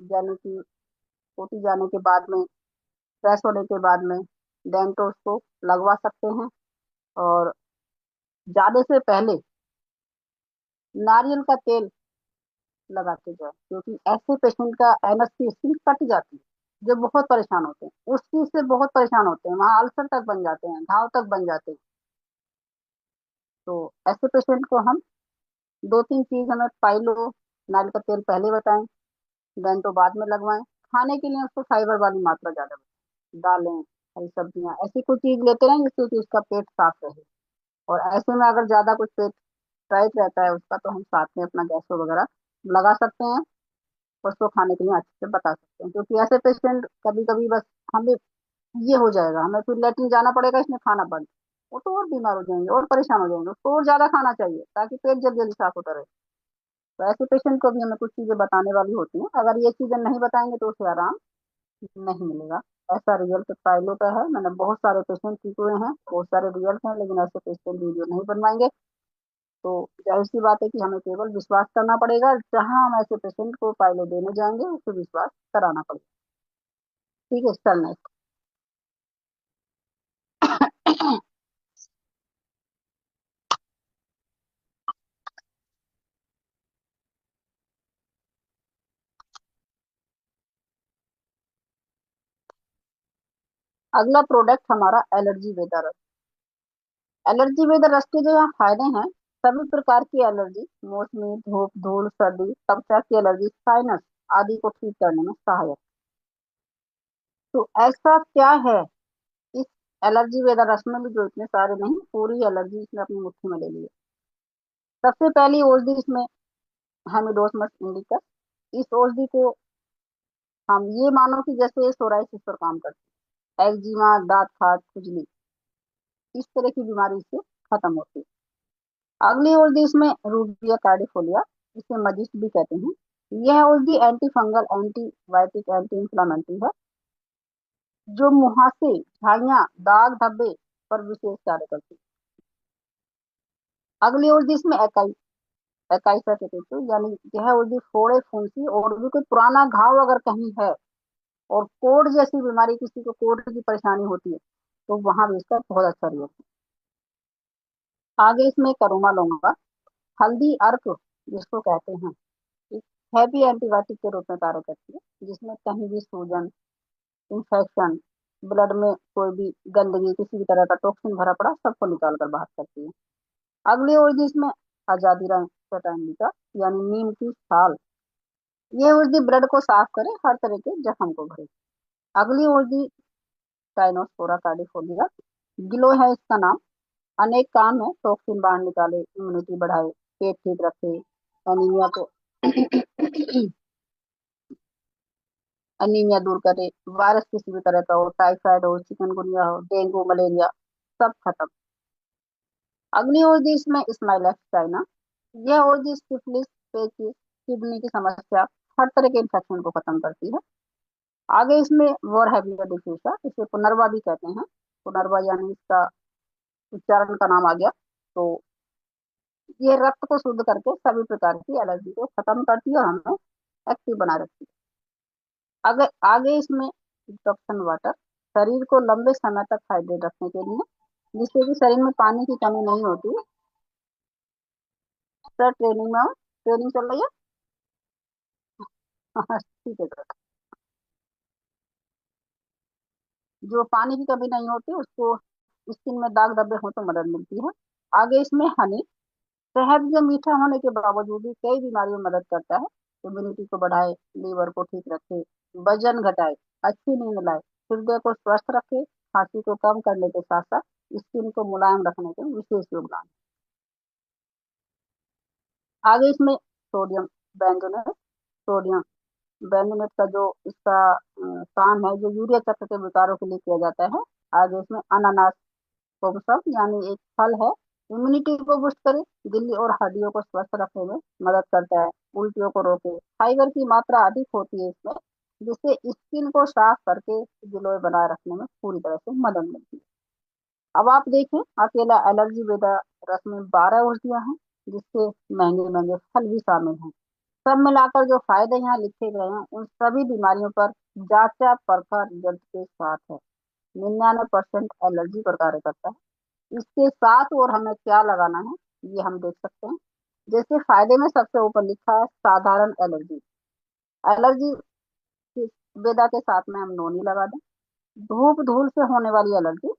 [SPEAKER 2] यानी कि टूटी जाने के बाद में, फ्रेश होने के बाद में डेंटो उसको लगवा सकते हैं। और जाने से पहले नारियल का तेल लगाते जाए, क्योंकि ऐसे पेशेंट का एनएस की स्किन कट जाती है, जो बहुत परेशान होते हैं, उस चीज से बहुत परेशान होते हैं, वहां अल्सर तक बन जाते हैं, घाव तक बन जाते हैं। तो ऐसे पेशेंट को हम 2-3 चीज हमें पाइलो, नारियल का तेल पहले बताएं, डेंटो बाद में लगवाएं। खाने के लिए उसको फाइबर वाली मात्रा ज्यादा बताएं, दालें, हरी सब्जियां, ऐसी कोई चीज लेते रहें जिससे कि उसका पेट साफ रहे। और ऐसे में अगर ज्यादा कुछ पेट टाइट रहता है उसका, तो हम साथ में अपना गैसो वगैरह लगा सकते हैं, उसको खाने के लिए अच्छे से बता सकते हैं। क्योंकि ऐसे पेशेंट कभी कभी बस हमें ये हो जाएगा, हमें फिर लेटरिन जाना पड़ेगा, इसमें खाना बंद, वो तो और बीमार हो जाएंगे और परेशान हो जाएंगे, उसको और ज्यादा खाना चाहिए ताकि पेट जल्दी जल्दी साफ होता रहे। तो ऐसे पेशेंट को भी हमें कुछ चीजें बताने वाली होती हैं, अगर ये चीजें नहीं बताएंगे तो उसे आराम नहीं मिलेगा। ऐसा रिजल्ट पाइलो का है, मैंने बहुत सारे पेशेंट ठीक हुए हैं, बहुत सारे रिजल्ट हैं, लेकिन ऐसे पेशेंट वीडियो नहीं बनवाएंगे। तो जाहिर सी बात है कि हमें केवल विश्वास करना पड़ेगा, जहां हम ऐसे पेशेंट को पाइलो देने जाएंगे उसे विश्वास कराना पड़ेगा। ठीक है, चलना। अगला प्रोडक्ट हमारा एलर्जी वेदर। एलर्जी वेदर रस के जो यहाँ फायदे हैं, सभी प्रकार की एलर्जी, मौसमी, धूप, धूल, सर्दी, त्वचा की एलर्जी, साइनस आदि को ठीक करने में सहायक। तो ऐसा क्या है इस एलर्जी वेदर रस में भी, जो इतने सारे नहीं, पूरी एलर्जी इसने अपनी मुट्ठी में ले ली है। सबसे पहली औषधि इसमें हेमिडोसमस इंडिका। इस औषधि को हम ये मानो कि जैसे सोराइसिस पर काम करती है, एक्जिमा, दांत खाज, खुजली, इस तरह की बीमारी इससे खत्म होती है। अगली औषधि इसमें रूबिया कार्डिफोलिया, इसे मजिस्ट भी कहते हैं। यह औषधि anti fungal, antibiotic, anti inflammatory है, जो मुहासे, झाइयां, दाग धब्बे पर विशेष कार्य करती है। अगली औषधि इसमें एकाई, एकाइसा, यानी यह औषधि फोड़े, फुंसी और भी कोई पुराना घाव अगर कहीं है, और कोढ़ जैसी बीमारी, किसी को कोढ़ की परेशानी होती है, तो वहां भी इसका बहुत अच्छा रिएक्ट है। आगे इसमें करोमा लौंगा, हल्दी अर्क जिसको कहते हैं, एक हैवी एंटीबायोटिक के रूप में कार्य करती है, जिसमें कहीं भी सूजन, इंफेक्शन, ब्लड में कोई भी गंदगी, किसी भी तरह का टॉक्सिन भरा पड़ा, सबको निकाल कर बाहर करती है। अगली औषधि इसमें अजादीरा चटाइंडिका, यानी नीम की छाल। ये औषधि ब्लड को साफ करे, हर तरह के जख्म को भरे। अगली औषधि टाइनोस्पोरा कार्डिफोलिया, गिलो है इसका नाम। अनेक काम है, टॉक्सिन बाहर निकाले, इम्यूनिटी बढ़ाए, पेट ठीक रखे, एनीमिया को अनीमिया दूर करे, वायरस किसी भी तरह का हो, टाइफाइड हो, चिकनगुनिया हो, डेंगू, मलेरिया, सब खत्म। अगली औषधि इसमें स्माइलैक्स चाइना। यह औषधि सिफिलिस, पेचिस, किडनी की समस्या, हर तरह के इन्फेक्शन को खत्म करती है। आगे इसमें वोरहैविया डिफ्यूसा, इसे पुनर्वा भी कहते हैं। पुनर्वा यानी इसका उच्चारण का नाम आ गया। तो ये रक्त को शुद्ध करके सभी प्रकार की एलर्जी को खत्म करती है और हमें एक्टिव बना रखती है। अगर आगे इसमें डिटॉक्सन वाटर, शरीर को लंबे समय तक हाइड्रेट रखने के लिए, जिससे कि शरीर में पानी की कमी नहीं होती। सर ट्रेनिंग में ट्रेनिंग चल रही है। ठीक है सर। जो पानी की कमी नहीं होती उसको, स्किन में दाग धब्बे हो तो मदद मिलती है। आगे इसमें हनी, शहद जो मीठा होने के बावजूद भी कई बीमारियों में मदद करता है। इम्यूनिटी को बढ़ाए, लीवर को ठीक रखे, वजन घटाए, अच्छी नींद लाए, हृदय को स्वस्थ रखे, खांसी को कम करने के साथ साथ स्किन को मुलायम रखने के विशेष योगदान। आगे इसमें सोडियम बेंजोनेट, सोडियम बेंजोनेट का जो इसका काम है, जो यूरिया चक्र के विकारों के लिए किया जाता है। आगे इसमें अनानास कोवसम, यानी एक फल है, इम्यूनिटी को बूस्ट करे, दिल्ली और हड्डियों को स्वस्थ रखने में मदद करता है, उल्टियों को रोके, फाइबर की मात्रा अधिक होती है इसमें, जिससे स्किन को साफ करके ग्लो बनाए रखने में पूरी तरह से मदद मिलती है। अब आप देखें, अकेला एलर्जी वेदा रस में 12 औषधियां हैं, जिससे महंगे महंगे फल भी शामिल हैं। सब मिलाकर जो फायदे यहाँ लिखे गए हैं, उन सभी बीमारियों पर जांचा परखा रिजल्ट के साथ है। 99% एलर्जी पर कार्य करता है। इसके साथ और हमें क्या लगाना है, ये हम देख सकते हैं। जैसे फायदे में सबसे ऊपर लिखा है साधारण एलर्जी। एलर्जी की वेदा के साथ में हम नोनी लगा दें। धूप धूल से होने वाली एलर्जी,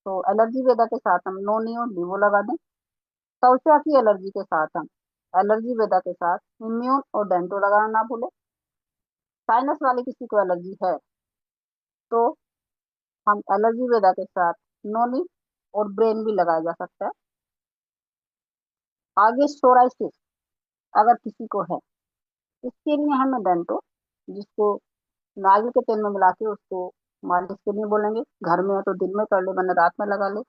[SPEAKER 2] तो एलर्जी वेदा के साथ हम नोनी और लीवो लगा दें। त्वचा की एलर्जी के साथ हम एलर्जी वेदा के साथ इम्यून और डेंटो लगाना ना भूलें। साइनस वाली किसी को एलर्जी है, तो हम एलर्जी वेदा के साथ नोनी और ब्रेन भी लगाया जा सकता है। आगे सोराइसिस अगर किसी को है, इसके लिए हमें डेंटो, जिसको नारियल के तेल में मिला के उसको मालिश के लिए बोलेंगे, घर में है तो दिन में कर ले, वरना रात में लगा ले।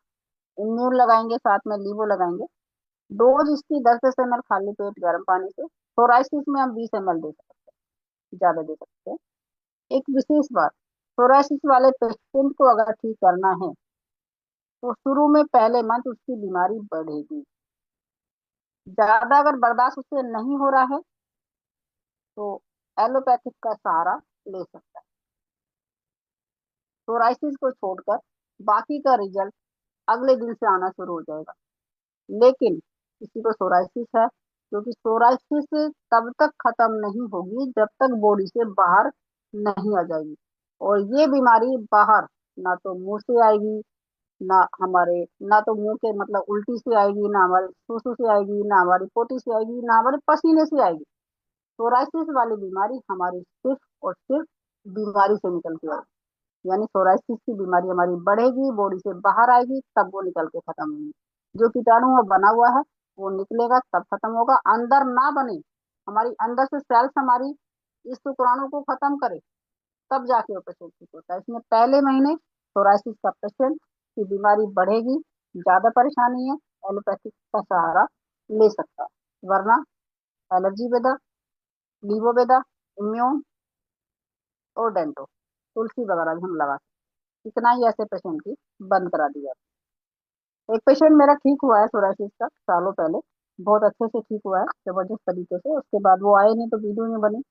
[SPEAKER 2] इम्यून लगाएंगे, साथ में लीवो लगाएंगे। डोज इसकी 10-10 ml खाली पेट गर्म पानी से। सोराइसिस में हम 20 ml दे सकते हैं, ज्यादा दे सकते हैं। एक विशेष बात, सोराइसिस वाले पेशेंट को अगर ठीक करना है, तो शुरू में पहले मंथ उसकी बीमारी बढ़ेगी। ज्यादा अगर बर्दाश्त उससे नहीं हो रहा है, तो एलोपैथिक का सहारा ले सकता है। सोराइसिस को छोड़कर बाकी का रिजल्ट अगले दिन से आना शुरू हो जाएगा। लेकिन किसी को सोराइसिस है, क्योंकि सोराइसिस तब तक खत्म नहीं होगी जब तक बॉडी से बाहर नहीं आ जाएगी। और ये बीमारी बाहर ना तो मुंह से आएगी, ना हमारे, ना तो मुंह के मतलब उल्टी से आएगी, ना हमारे सूसू से आएगी, ना हमारी पोटी से आएगी, ना हमारे पसीने से आएगी। सोराइसिस वाली बीमारी हमारी सिर्फ और सिर्फ बीमारी से निकल के आएगी। यानी सोराइसिस की बीमारी हमारी बढ़ेगी, बॉडी से बाहर आएगी, तब वो निकल के खत्म होगी। जो कीटाणु वो बना हुआ है वो निकलेगा तब खत्म होगा। अंदर ना बने, हमारी अंदर से सेल्स हमारी इस शुक्राणु को खत्म करे, तब जाके वो पेशेंट ठीक होता है। इसमें पहले महीने सोराइसिस का पेशेंट की बीमारी बढ़ेगी, ज्यादा परेशानी है, एलोपैथिक का सहारा ले सकता है। वरना एलर्जी बेदा, लीवो बेदा, इम्यून और डेंटो, तुलसी वगैरह भी हम लगा सकते हैं। इतना ही ऐसे पेशेंट की बंद करा दिया। एक पेशेंट मेरा ठीक हुआ है सोराइसिस का सालों पहले, बहुत अच्छे से ठीक हुआ है जबरदस्त तरीके से। उसके बाद वो आए नहीं तो वीडियो नहीं बनी,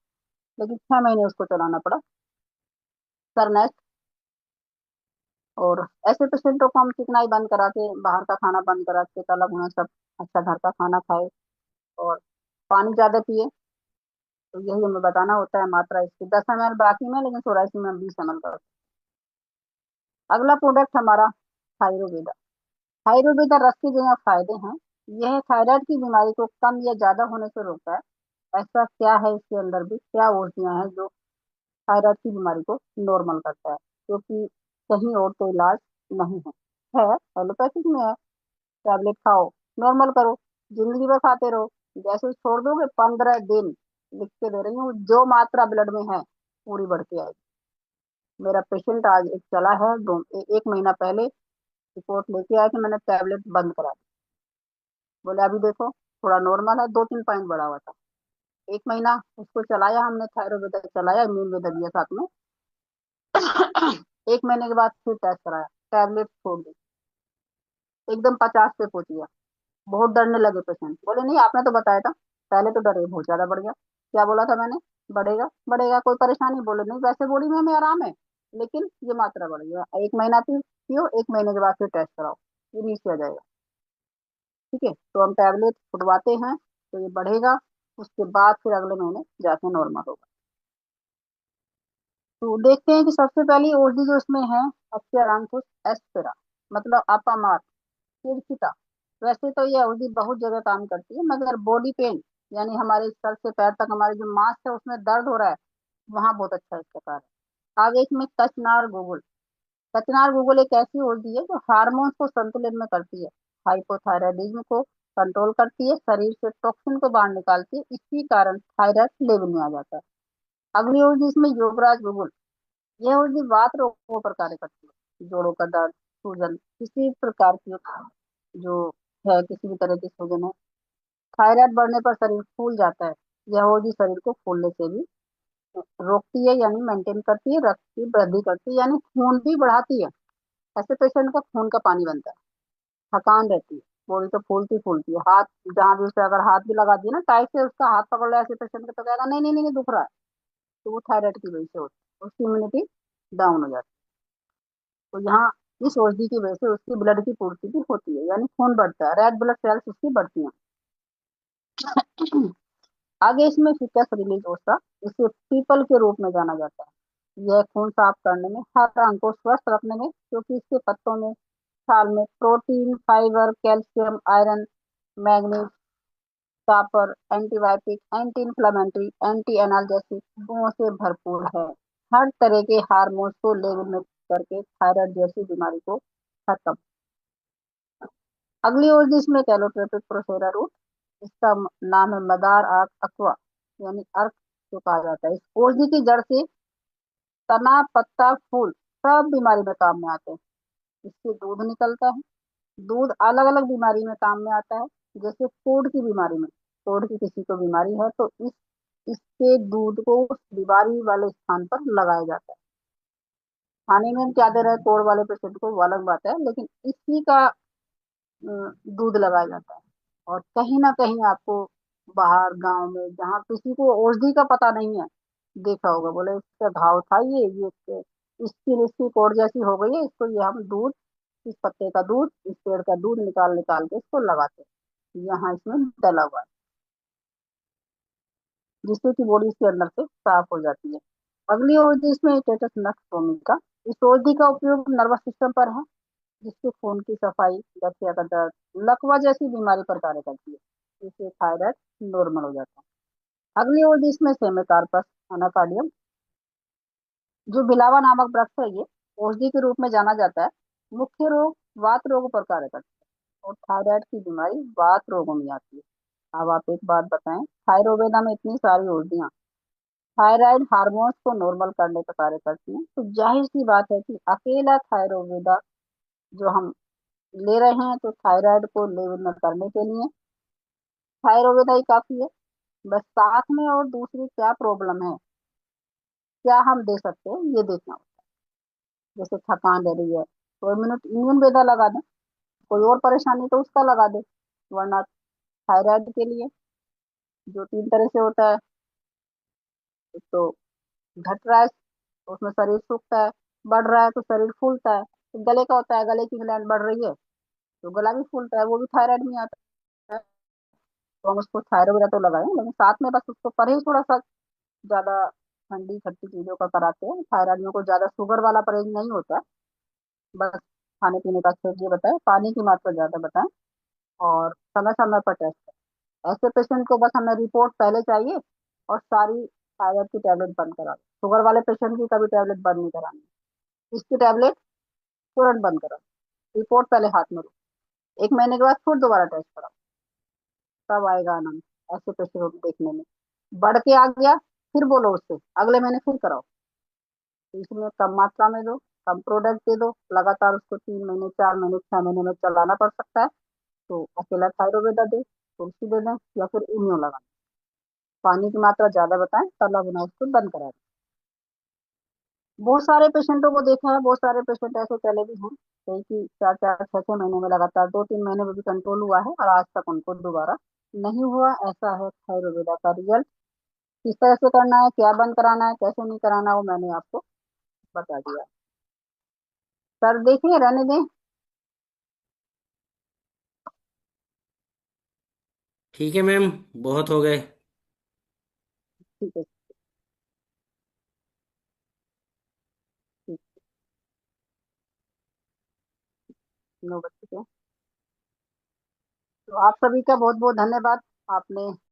[SPEAKER 2] लेकिन 6 महीने उसको चलाना पड़ा सरनेस्ट। और ऐसे पेशेंटों को हम चिकनाई बंद करा के, बाहर का खाना बंद करा के, तला भुना सब अच्छा घर का खाना खाए और पानी ज्यादा पिए। तो यही हमें बताना होता है मात्रा इसकी 10 ml बाकी में, लेकिन सोराइसिस में हम 20 ml करते हैं। अगला प्रोडक्ट हमारा थायरोवेदा। थायरोवेदा रस के जो यहाँ फायदे हैं, यह थायराइड की बीमारी को कम या ज्यादा होने से रोकता है। ऐसा क्या है इसके अंदर भी, क्या औषधियां हैं जो थायराइड की बीमारी को नॉर्मल करता है, क्योंकि कहीं और तो इलाज नहीं है। एलोपैथिक में है, टैबलेट खाओ, नॉर्मल करो, जिंदगी भर खाते रहो। जैसे छोड़ दोगे 15 दिन, लिख के दे रही हूँ, जो मात्रा ब्लड में है पूरी बढ़ के आएगी। मेरा पेशेंट आज एक चला है, 1 महीना पहले रिपोर्ट लेके आया कि मैंने टैबलेट बंद करा दी। बोले अभी देखो थोड़ा नॉर्मल है, 2-3 पॉइंट बढ़ा हुआ था। 1 महीना उसको चलाया हमने, थायरोवेदा चलाया, इम्यून वेदा दिया साथ में। 1 महीने के बाद फिर टेस्ट कराया, टैबलेट छोड़ दी, एकदम 50 पे पहुंच गया। बहुत डरने लगे पेशेंट, बोले नहीं आपने तो बताया था। पहले तो डरे, बहुत ज्यादा बढ़ गया। क्या बोला था मैंने, बढ़ेगा बढ़ेगा कोई परेशानी, बोले नहीं वैसे बॉडी में हमें आराम है, लेकिन ये मात्रा बढ़ गया। 1 महीना पियो, 1 महीने के बाद फिर टेस्ट कराओ, ये नीचे आ जाएगा। ठीक है, तो हम टैबलेट छुड़वाते हैं तो ये बढ़ेगा, उसके बाद फिर अगले महीने जाके नॉर्मल होगा। तो देखते हैं कि सबसे पहली ओडी जो इसमें है, अक्षरांथुस एस्पेरा, मतलब अपामार, चिरचिटा। वैसे तो ये ओडी बहुत जगह काम करती है, मगर बॉडी पेन, यानी हमारे सर से पैर तक हमारे जो मांस है उसमें दर्द हो रहा है, वहां बहुत अच्छा इसका कार्य है। आगे इसमें कचनार गुगुल। कचनार गुगुल एक ऐसी ओडी है जो हार्मोन्स को संतुलित में करती है, हाइपोथायरायडिज्म को कंट्रोल करती है, शरीर से टॉक्सिन को बाहर निकालती है, इसी कारण थायराइड लेवल में आ जाता है। अगली ओडी इसमें योगराज गुगुल। यह उनकी वात रोगों पर कार्य करती है, जोड़ों का दर्द, सूजन, किसी प्रकार की जो है, किसी भी तरह की सूजन है। थायराइड बढ़ने पर शरीर फूल जाता है, यह होगी शरीर को फूलने से भी रोकती है, यानी मेंटेन करती है, रक्त की वृद्धि करती है, यानी खून भी बढ़ाती है। ऐसे पेशेंट का खून का पानी बनता है, थकान रहती है, बॉडी तो फूलती फूलती है। हाथ जहां भी उसे अगर हाथ भी लगा दिए ना टाइट से, उसका हाथ पकड़ लो ऐसे पेशेंट का, तो कहेगा नहीं नहीं नहीं दुख रहा है। तो वो थायराइड की वजह से होता है, उसकी इम्यूनिटी डाउन हो जाती है। तो यहाँ इस औषधि की वजह से उसकी ब्लड की पूर्ति भी होती है, यानी खून बढ़ता है, रेड ब्लड सेल्स उसकी बढ़ती हैं। आगे इसमें फिकस रिलीज होता, इसे पीपल के रूप में जाना जाता है। यह खून साफ करने में, हर अंग को स्वस्थ रखने में, क्योंकि इसके पत्तों में, छाल में protein, fibre, calcium, iron, manganese, copper, antibiotic, anti inflammatory, anti analgesic गुणों से भरपूर है। हर तरह के हार्मोन्स को लेवल में करके थायराइड जैसी बीमारी को खत्म। अगली ओर जिसमें कैलोट्रोपिक प्रोसेरा रूट, इसका नाम है मदार आर्क अक्वा, यानी अर्क जो कहा जाता है। इस औषधि की जड़ से तना, पत्ता, फूल सब बीमारी में काम में आते हैं। इससे दूध निकलता है, दूध अलग अलग बीमारी में काम में आता है। जैसे कोढ़ की बीमारी में, कोढ़ की किसी को बीमारी है तो इसके दूध को उस बीमारी वाले स्थान पर लगाया जाता है। खाने में हम क्या दे रहे हैं कोढ़ वाले पेशेंट को वो अलग बात है, लेकिन इसी का दूध लगाया जाता है। और कहीं ना कहीं आपको बाहर गांव में जहाँ किसी को औषधि का पता नहीं है, देखा होगा, बोले इसका घाव था ये इसके, स्किन इसकी कोट जैसी हो गई है, इसको ये हम दूध, इस पत्ते का दूध, इस पेड़ का दूध निकाल निकाल के इसको लगाते हैं, यहाँ इसमें डला हुआ है, जिससे कि बॉडी इसके अंदर से साफ हो जाती है। अगली औषधि इसमें टेटस नक्स भूमिका। इस औषधि का उपयोग नर्वस सिस्टम पर है, जिससे खून की सफाई, गठिया का दर्द, लकवा जैसी बीमारी पर कार्य करती है, इससे थायराइड नॉर्मल हो जाता है। अगली औषधि इसमें सेमेकार्पस अनाकार्डियम, जो बिलावा नामक वृक्ष है, ये औषधि के रूप में जाना जाता है। मुख्य रोग वात रोग पर कार्य करता है, और थायराइड की बीमारी वात रोगों में आती है। अब आप एक बात बताएं, थायरोवेदा में इतनी सारी औषधियां थायराइड हार्मोन्स को नॉर्मल करने का कार्य करती हैं, तो जाहिर सी बात है कि अकेला थायरोवेदा जो हम ले रहे हैं, तो थायराइड को लेवल करने के लिए थायरोवेदा ही काफी है। बस साथ में और दूसरी क्या प्रॉब्लम है, क्या हम दे सकते हैं, ये देखना होता है। जैसे थकान रह रही है तो इम्यून इम्यून वेदा लगा दें, कोई और परेशानी तो उसका लगा दे। वरना थायराइड के लिए जो 3 तरह से होता है, एक तो घट रहा है तो उसमें शरीर सूखता है, बढ़ रहा है तो शरीर फूलता है। तो गले का होता है, गले की ग्लैंड बढ़ रही है तो गला भी फूलता है, वो भी थायराइड में आता है। तो हम उसको थायराइड तो लगाए, लेकिन साथ में बस उसको परहेज थोड़ा सा ज्यादा ठंडी खट्टी चीजों का कराते हैं। थायराइड में को ज्यादा शुगर वाला परहेज नहीं होता है। बस खाने पीने का अच्छे से बताएं, पानी की मात्रा ज्यादा बताएं, और समय समय पर टेस्ट करें। ऐसे पेशेंट को बस हमें रिपोर्ट पहले चाहिए, और सारी थायराइड की टैबलेट बंद करा दो। शुगर वाले पेशेंट की कभी टैबलेट बंद नहीं करानी, इसकी टैबलेट तुरंत बंद करा दो। रिपोर्ट पहले हाथ में लो, 1 महीने के बाद फिर दोबारा टेस्ट कराओ, तब आएगा आनंद ऐसे पेशेंट को देखने में। बढ़ के आ गया, फिर बोलो उससे अगले महीने फिर कराओ। तो इसमें कम मात्रा में दो, कम प्रोडक्ट दे दो, लगातार उसको 3 महीने 4 महीने 6 महीने में चलाना पड़ सकता है। तो अकेला थायरोवेदा दे, तुलसी दे दें, या फिर इम्यूनो लगा। पानी की मात्रा ज्यादा बताएं, तला भुना उसको बंद करा दें। बहुत सारे पेशेंटों को देखा है, बहुत सारे पेशेंट ऐसे चले भी हैं कई कि 4 4 6 6 महीने में लगातार 2 3 महीने में भी कंट्रोल हुआ है, और आज तक उनको दोबारा नहीं हुआ। ऐसा है थायरोवेदा का रिजल्ट। किस तरह से करना है, क्या बंद कराना है, कैसे नहीं कराना, वो मैंने आपको बता दिया। सर देखिए, रहने दें।
[SPEAKER 1] ठीक है मैम, बहुत हो गए।
[SPEAKER 2] ठीक है। ठीक। नो बच्चे। तो आप सभी का बहुत बहुत धन्यवाद। आपने